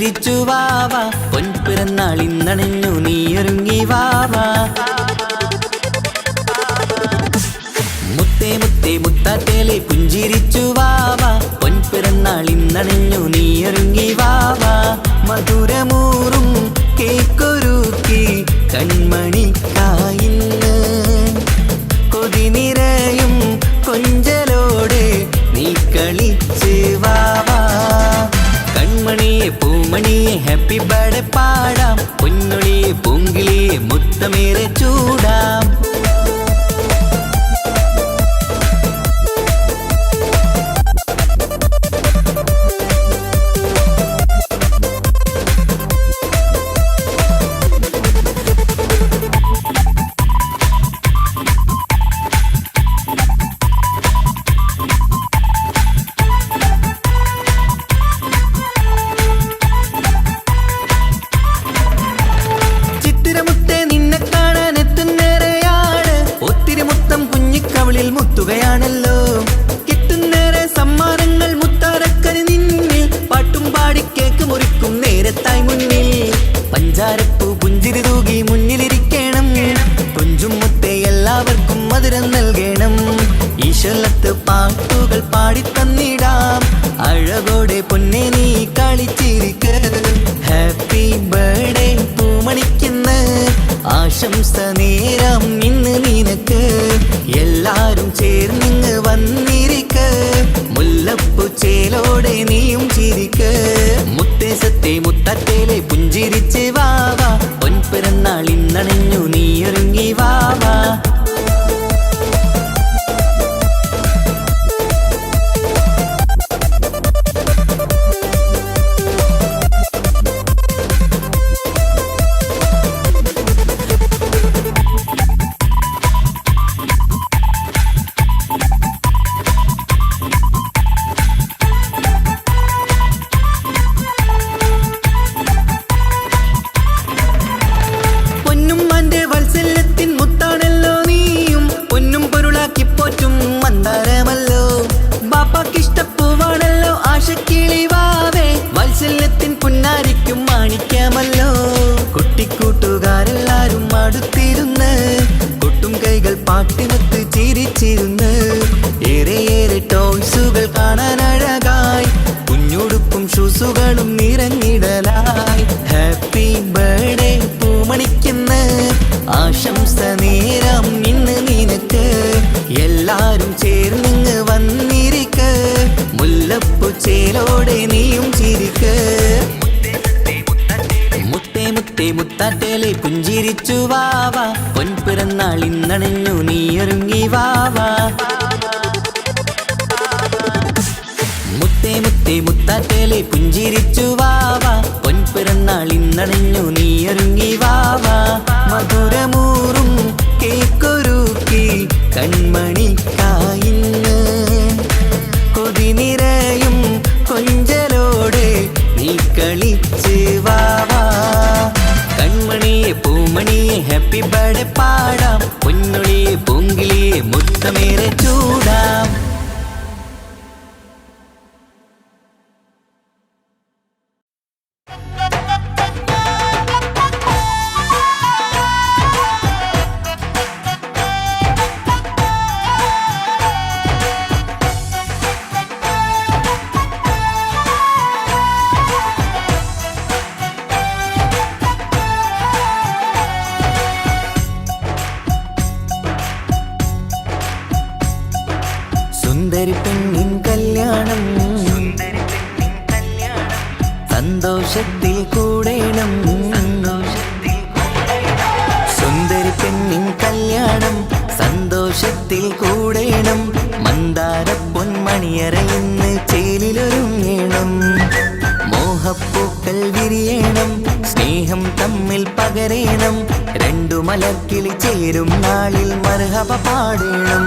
പുഞ്ചിരിച്ചു വാവ പൊൻപിറന്നാൾ ഇന്നണിഞ്ഞു നീയൊരുങ്ങി വാവ മുത്തേ മുത്തേ മുത്താത്തേലെ പുഞ്ചിരിച്ചു വാവ പൊൻപിറന്നാൾ ഇന്നണിഞ്ഞു നീയൊരുങ്ങി വാവ മധുരമൂറും കേക്കൊരുക്കി കൺമണിക്കായിന്ന് കൊതി നിറയും കൊഞ്ചലോടെ നീ കളിച്ച് വാവാ കൺമണിയെ പൂമണിയെ ഹാപ്പി ബർത്ത്ഡേ പാടാം പൊന്നൊളിയെ പൂങ്കിളിയെ മുത്തമേറെ ചൂടാം മുത്തുകയാണല്ലോ കിട്ടുന്നേറെ സമ്മാനങ്ങൾ മുത്താരക്കരി നിന്നിൽ പാട്ടും പാടി കേക്ക് മുറിക്കും നേരത്തായി മുന്നിൽ പഞ്ചാരപ്പൂ പുഞ്ചിരി തൂകി മുന്നിലിരിക്കണം കൊഞ്ചും മുത്തേ എല്ലാവർക്കും മധുരം നൽകണം ഈശ്വലത്ത് പാട്ടുകൾ പാടിത്തന്നിടാം അഴകോടെ പൊന്നെ നീ കളിച്ചിരിക്ക് ഹാപ്പി ബർത്ത്ഡേ പൂമണിക്കുന്ന് ആശംസ നേരം ഇന്ന് നിനക്ക് എല്ലാരും ചേർന്നിങ്ങ് വന്നിരിക്ക് മുല്ലപ്പൂ ചേലോടെ നീയും ചിരിക്ക് മുത്തേ സത്തേ മുത്തത്തേലെ പുഞ്ചിരിച്ച് വാവാ പൊൻപിറന്നാൾ ഇന്നണിഞ്ഞു നീയൊരുങ്ങി വാവാ കുട്ടിക്കൂട്ടുകാരെല്ലാരും അടുത്തിരുന്ന് കൊട്ടും കൈകൾ പാട്ടിമത്ത് ചിരിച്ചിരുന്ന് ഏറെ ഏറെ ടോയ്സുകൾ കാണാൻ അഴകായി കുഞ്ഞുടുപ്പും ഷൂസുകളും നിറഞ്ഞിടലായി ഹാപ്പി ബർത്ത്ഡേ പൂമണിക്കുന്ന് ആശംസ നേരം ഇന്ന് നിനക്ക് എല്ലാരും ചേർന്നിങ്ങ് വന്നിരിക്ക് മുല്ലപ്പൂ ചേലോടെ നീയും ചിരിക്ക് മുത്തേ മുത്തേ മുത്താത്തേലെ പുഞ്ചിരിച്ചു വാവാ പൊൻപിറന്നാൾ ഇന്നണിഞ്ഞു നീയൊരുങ്ങി വാവാ മുത്തേ മുത്തേ മുത്താത്തേലെ പുഞ്ചിരിച്ചു വാവാ പൊൻപിറന്നാൾ ഇന്നണിഞ്ഞു നീയൊരുങ്ങി വാവാ മധുരമൂറും കേക്കൊരുക്കി കൺമണിക്കായിന്ന് കൊതി നിറയും കൊഞ്ചലോടെ നീ കളിച്ച് വാവാ കൺമണിയെ പൂമണിയെ ഹാപ്പി ബർത്ത്ഡേ പാടാം പൊന്നൊളിയെ പൂങ്കിളിയെ മുത്തമേറെ ചൂടാം സുന്ദരി പെണ്ണിൻ കല്യാണം സന്തോഷത്തിൽ കൂടേണം സുന്ദരി പെണ്ണിൻ കല്യാണം സന്തോഷത്തിൽ കൂടേണം മന്ദാര പൊന്മണിയറ ഇന്ന് ചേലിലൊരുങ്ങേണം മോഹപ്പൂക്കൾ വിരിയണം സ്നേഹം തമ്മിൽ പകരേണം രണ്ടു മലർക്കിളി ചേരും നാളിൽ മർഹബ പാടേണം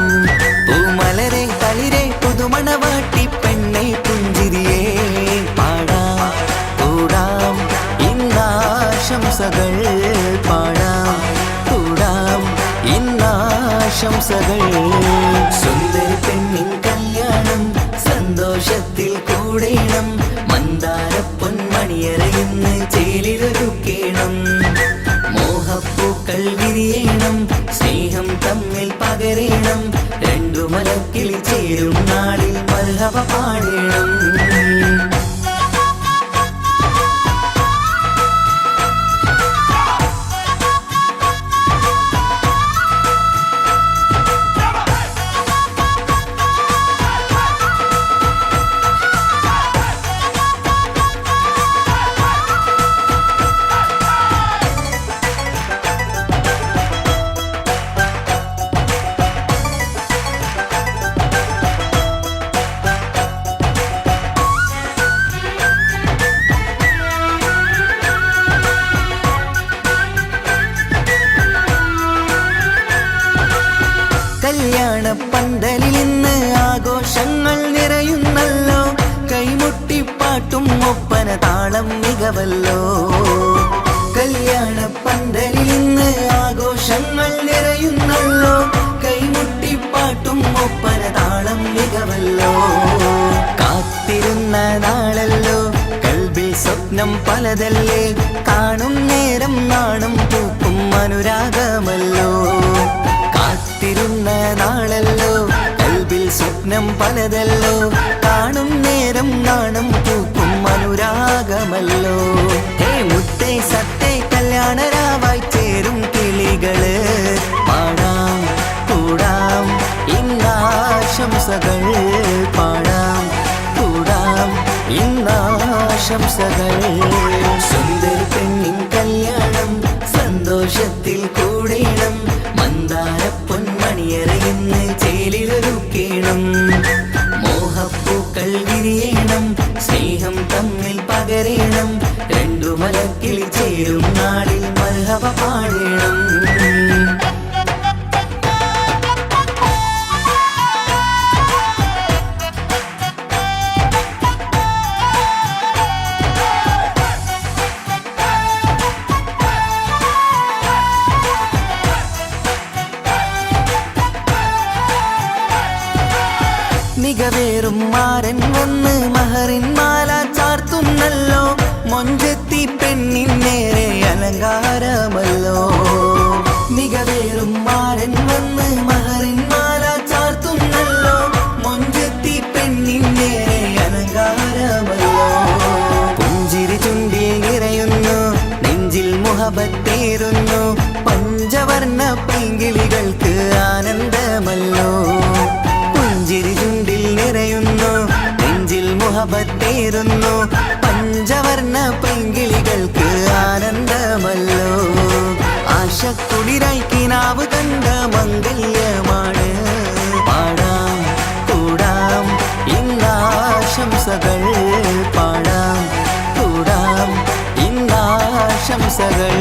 പൂമലരെ തളിരെ പുതുമണവാട്ടി പെണ്ണെ പുഞ്ചിരിയേ പാടാം കൂടാം ഇന്നാശംസകൾ പാടാം കൂടാം ഇന്നാശംസകൾ സുന്ദരി പെണ്ണിൻ കല്യാണം സന്തോഷത്തിൽ കൂടേണം മന്ദാര പൊന്മണി മണിയറയിന്ന് ചേലിലൊരുക്കേണം മോഹപ്പൂക്കൾ വിരിയണം സ്നേഹം തമ്മിൽ പകരേണം രണ്ടു മലക്കിളി ചേരും നാളിൽ മർഹബ പാടേണം കല്യാണ പന്തലിൽ ഇന്ന് ആഘോഷങ്ങൾ നിറയുന്നല്ലോ കൈമുട്ടിപ്പാട്ടും ഒപ്പന താളം മികവല്ലോ കല്യാണ പന്തലിൽ ഇന്ന് ആഘോഷങ്ങൾ നിറയുന്നല്ലോ കൈമുട്ടിപ്പാട്ടും ഒപ്പന താളം മികവല്ലോ കാത്തിരുന്ന നാളല്ലോ കൽബിൽ സ്വപ്നം പലതല്ലേ കാണും നേരം നാണം പൂക്കും അനുരാഗമല്ലോ കാത്തിരുന്ന നാളല്ലോ കൽബിൽ സ്വപ്നം പലതല്ലോ കാണും നേരം നാണം പൂക്കും അനുരാഗമല്ലോ ഹേ മുത്തേ സത്തേ കല്യാണരാവായി ചേരും കിളികള് പാടാം കൂടാം ഇന്നാശംസകൾ പാടാം കൂടാം ഇന്നാശംസകൾ സുന്ദരി പെണ്ണിൻ കല്യാണം സന്തോഷത്തിൽ കൂടേണം മന്ദാര പൊന്മണിയറയിന്ന് ചേലിലൊരുക്കേണം മോഹപ്പൂക്കൾ വിരിയണം സ്നേഹം തമ്മിൽ പകരേണം രണ്ടു മലക്കിളി ചേരും നാളിൽ മർഹബ പാടേണം മികവേറും മാരൻ വന്ന് മഹറിൻ മാല ചാർത്തുന്നല്ലോ മൊഞ്ചെത്തി പെണ്ണിൻ നേരെ അലങ്കാരമല്ലോ മികവേറും മാരൻ വന്ന് മഹറിൻ മാല ചാർത്തുന്നല്ലോ മൊഞ്ചെത്തി പെണ്ണിൻ നേരെ അലങ്കാരമല്ലോ പുഞ്ചിരി ചുണ്ടിൽ നിറയുന്നു നെഞ്ചിൽ മുഹബത്തേറുന്നു പഞ്ചവർണ്ണ പൈങ്കിളികൾക്ക് ആനന്ദമല്ലോ പുഞ്ചിരി ചുണ്ടിൽ നിറയുന്നു നെഞ്ചിൽ മുഹബത്തേറുന്നു പഞ്ചവർണ്ണ പൈങ്കിളികൾക്ക് ആനന്ദമല്ലോ ആശക്കുളിരായി കിനാവ് കണ്ട മംഗല്യമാണ് പാടാം കൂടാം ഇന്നാശംസകൾ പാടാം കൂടാം ഇന്നാശംസകൾ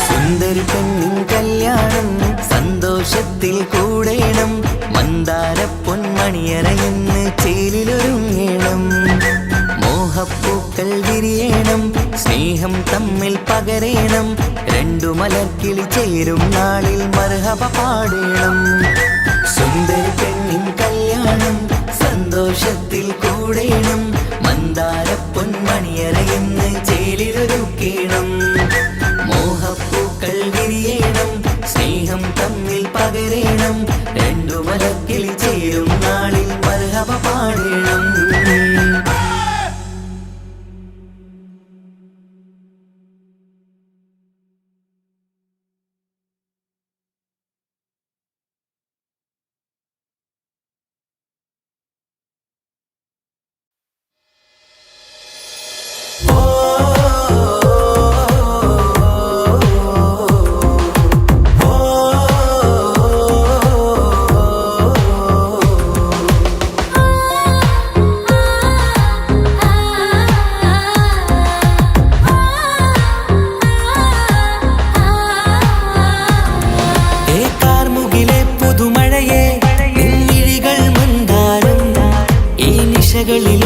സുന്ദരി പെണ്ണിൻ കല്യാണം സന്തോഷത്തിൽ കൂടേണം മന്ദാര പൊന്മണിയറയിന്ന് ചേലിലൊരുങ്ങേണം മോഹപ്പൂക്കൾ വിരിയണം സ്നേഹം തമ്മിൽ പകരേണം രണ്ടു മലക്കിളി ചേരും നാളിൽ മർഹബ പാടേണം സുന്ദരി പെണ്ണിൻ കല്യാണം സന്തോഷത്തിൽ കൂടേണം മന്ദാര പൊന്മണിയറയിന്ന് ചേലിലൊരുക്കേണം മോഹപ്പൂക്കൾ വിരിയണം സ്നേഹം തമ്മിൽ പകരേണം രണ്ടു മലക്കിളി ചേരും നാളിൽ മർഹബ പാടേണം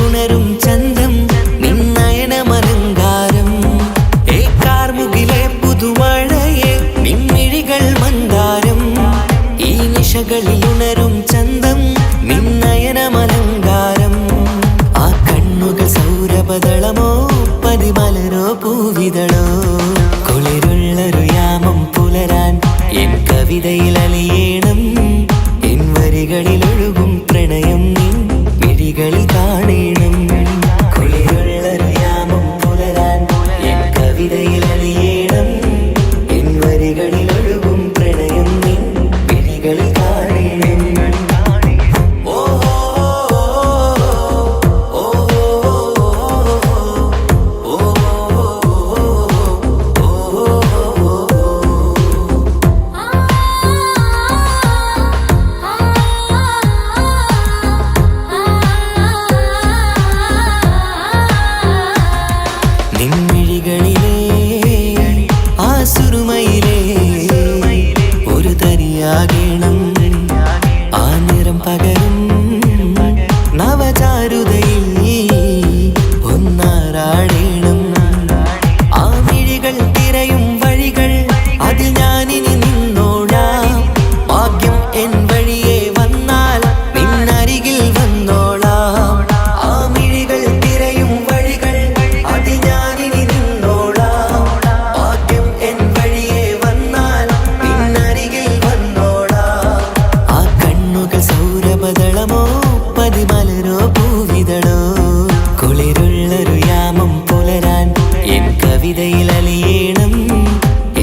ഉണരും ചന്തം നിന്നയനമലങ്കാരം കാർമുകിലെ പുതുമഴയെ നിമ്മിഴികൾ മന്ദാരം ഈ നിശകളിൽ ഉണരും ചന്തം നിന്നയനമലങ്കാരം ആ കണ്ണുകൾ സൗരഭദളമോ പതിമ സുറുമയിലെ ഒരു തരിയാകണം ആ നിറം പകരും നവചാരുതയിൽ ഒന്നാറാടേണം ആ മിഴികൾ തിരയും വഴികൾ അതിൽ ഞാനിനി നിന്നോളാം ഭാഗ്യം എൻ വഴിയെ വന്നാൽ നിന്നരികിൽ വന്നോളാം ആ മിഴികൾ തിരയും വഴികൾ അതിൽ ഞാനിനി നിന്നോളാം ഭാഗ്യം എൻ വഴിയെ വന്നാൽ നിന്നരികിൽ വന്നോളാം ആ കണ്ണുകൾ സൗരഭദളമോ പതിമലരോ പൂവിതളോ കുളിരുള്ളൊരു യാമം പുലരാൻ എൻ കവിതയിൽ അലിയേണം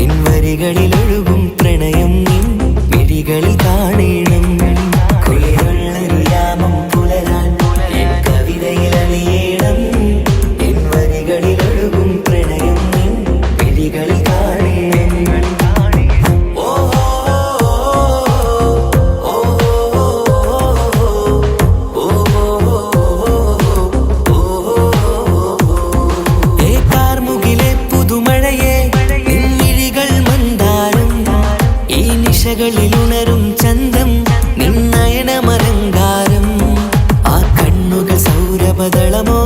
എൻ വരികളിൽ ഒഴുകും പ്രണയം നിൻ മിഴികളിൽ കാണണം കുളിരുള്ളൊരു യാമം പുലരാൻ എൻ കവിതയിൽ അലിയേണം എൻ വരികളിൽ ഒഴുകും പ്രണയം നിൻ മിഴികളിൽ കാണണം ഓ ഏകാർമുകിലെ പുതുമഴയെ നിൻമിഴികൾ മന്ദാരം ഈ നിശകളിൽ ഉണരും ചന്തം നിന്നയനമലങ്കാരം ആ കണ്ണുകൾ സൗരഭദളമോ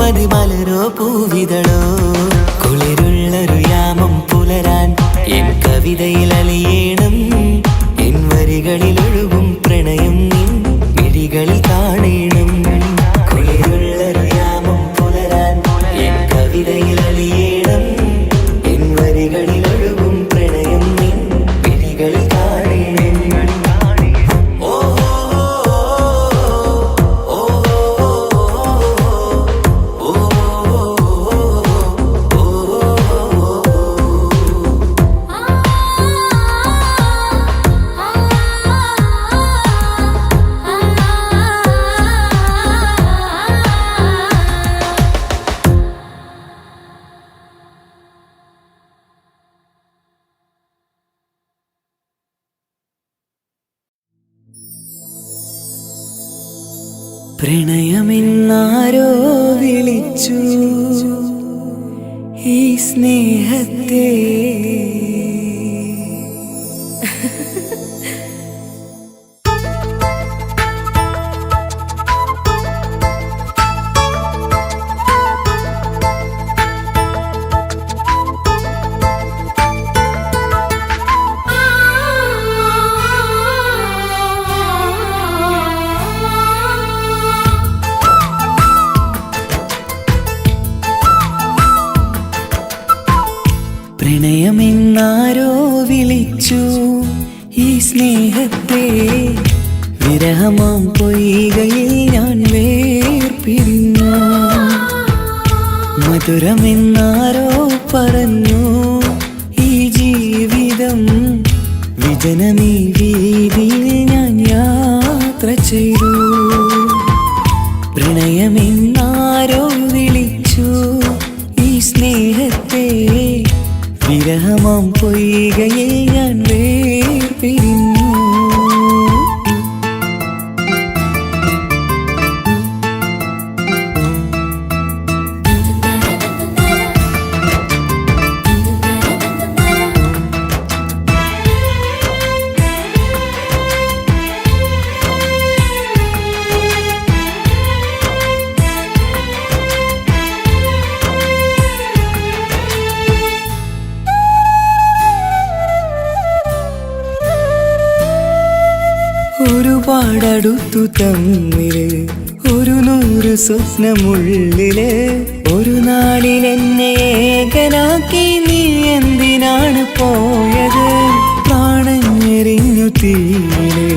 പതിമലരോ പൂവിതളോ കുളിരുള്ളൊരു യാമം പുലരാൻ എൻ കവിതയിൽ അലിയേണം എൻ വരികളിൽ ഒഴുകും പ്രണയം നിൻ മിഴികളിൽ കാണണം കുളിരുള്ളൊരു യാമം പുലരാൻ എൻ കവിതയിൽ അലിയേണം എൻ വരികളിൽ ഒഴുകും പ്രണയം നിൻ മിഴികളിൽ കാണണം ഓ ഓ പ്രണയമെന്നാരോ വിളിച്ചു ഈ സ്നേഹത്തെ പ്രണയമെന്നാരോ വിളിച്ചു ഈ സ്നേഹത്തെ വിരഹമാം പൊയ്കയിൽ ഞാൻ വേർപിരിഞ്ഞു മധുരമെന്നാരോ പറഞ്ഞു ഈ ജീവിതം വിജനമീ വീതിയിൽ ഞാൻ യാത്ര ചെയ്തു പ്രണയമെന്നാരോ വിളിച്ചു ഈ സ്നേഹത്തെ വിരഹമാം പൊയ്കയിൽ ഞാൻ വേർപിരിഞ്ഞു ഒരുപാടടുത്തു തമ്മില് ഒരു 100 സ്വപ്നമുള്ളില് ഒരു നാളിൽ എന്നെ ഏകനാക്കി നീ എന്തിനാണ് പോയത് പ്രാണഞ്ഞെറിഞ്ഞു തീയില്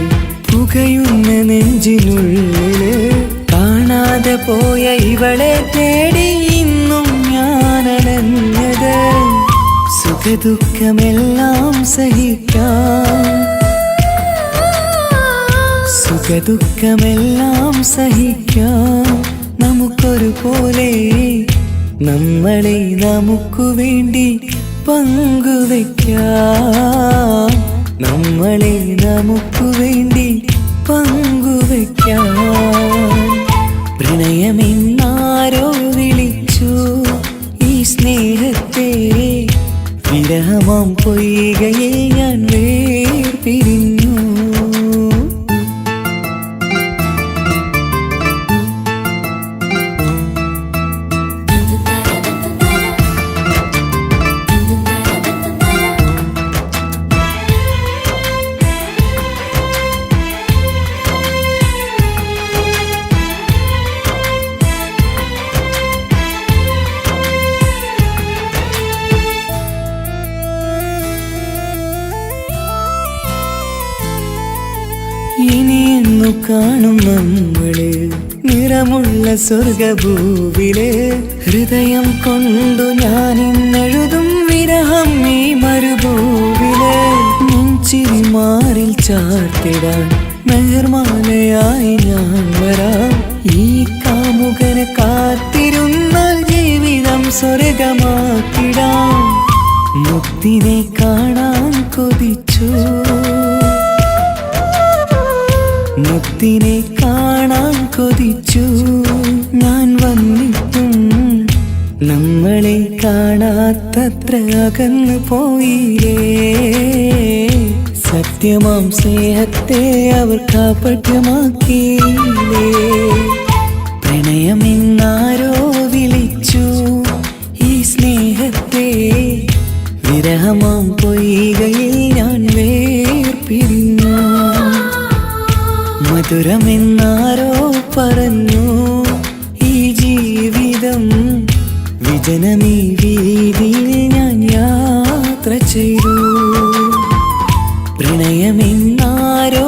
പുകയുന്ന നെഞ്ചിനുള്ളില് കാണാതെ പോയ ഇവളെ തേടി ഇന്നും ഞാനലഞ്ഞത് സുഖദുഃഖമെല്ലാം സഹിക്കാം സുഖദുഃഖമെല്ലാം സഹിക്കാം നമുക്കൊരുപോലെ നമ്മളെ നമുക്കു വേണ്ടി പങ്കുവെക്കാം നമ്മളെ നമുക്കു വേണ്ടി പങ്കുവെക്കാം പ്രണയമെന്നാരോ വിളിച്ചു ഈ സ്നേഹത്തെ വിരഹമാം പൊയ്കയിൽ ഞാൻ വേർപിരിഞ്ഞു. ഇനിയെന്നു കാണും നമ്മള് നിറമുള്ള സ്വർഗഭൂവില്. ഹൃദയം കൊണ്ടു ഞാൻ ഇന്നെഴുതും വിരഹം ഈ മരുഭൂവില്. നെഞ്ചിരി മാറിൽ ചാർത്തിടാൻ മെഹർമാലയായി ഞാൻ വരാം. ഈ കാമുകനെ കാത്തിരുന്നാൽ ജീവിതം സ്വർഗമാക്കിടാം. മുത്തിനെ കാണാൻ കൊതിച്ചു, മുത്തിനെ കാണാൻ കൊതിച്ചു. ഞാൻ വന്നിട്ടും നമ്മളെ കാണാത്തത്ര അകന്നു പോയില്ലേ. സത്യമാം സ്നേഹത്തെ അവർ കാപട്യമാക്കിയില്ലേ. പ്രണയമെന്നാരോ വിളിച്ചു ഈ സ്നേഹത്തെ. വിരഹമാം പൊയ്കയിൽ ഞാൻ വേർപിരിഞ്ഞു. മധുരമെന്നാരോ പറഞ്ഞു ഈ ജീവിതം. വിജനമീ വീതിയിൽ ഞാൻ യാത്ര ചെയ്തു. പ്രണയമെന്നാരോ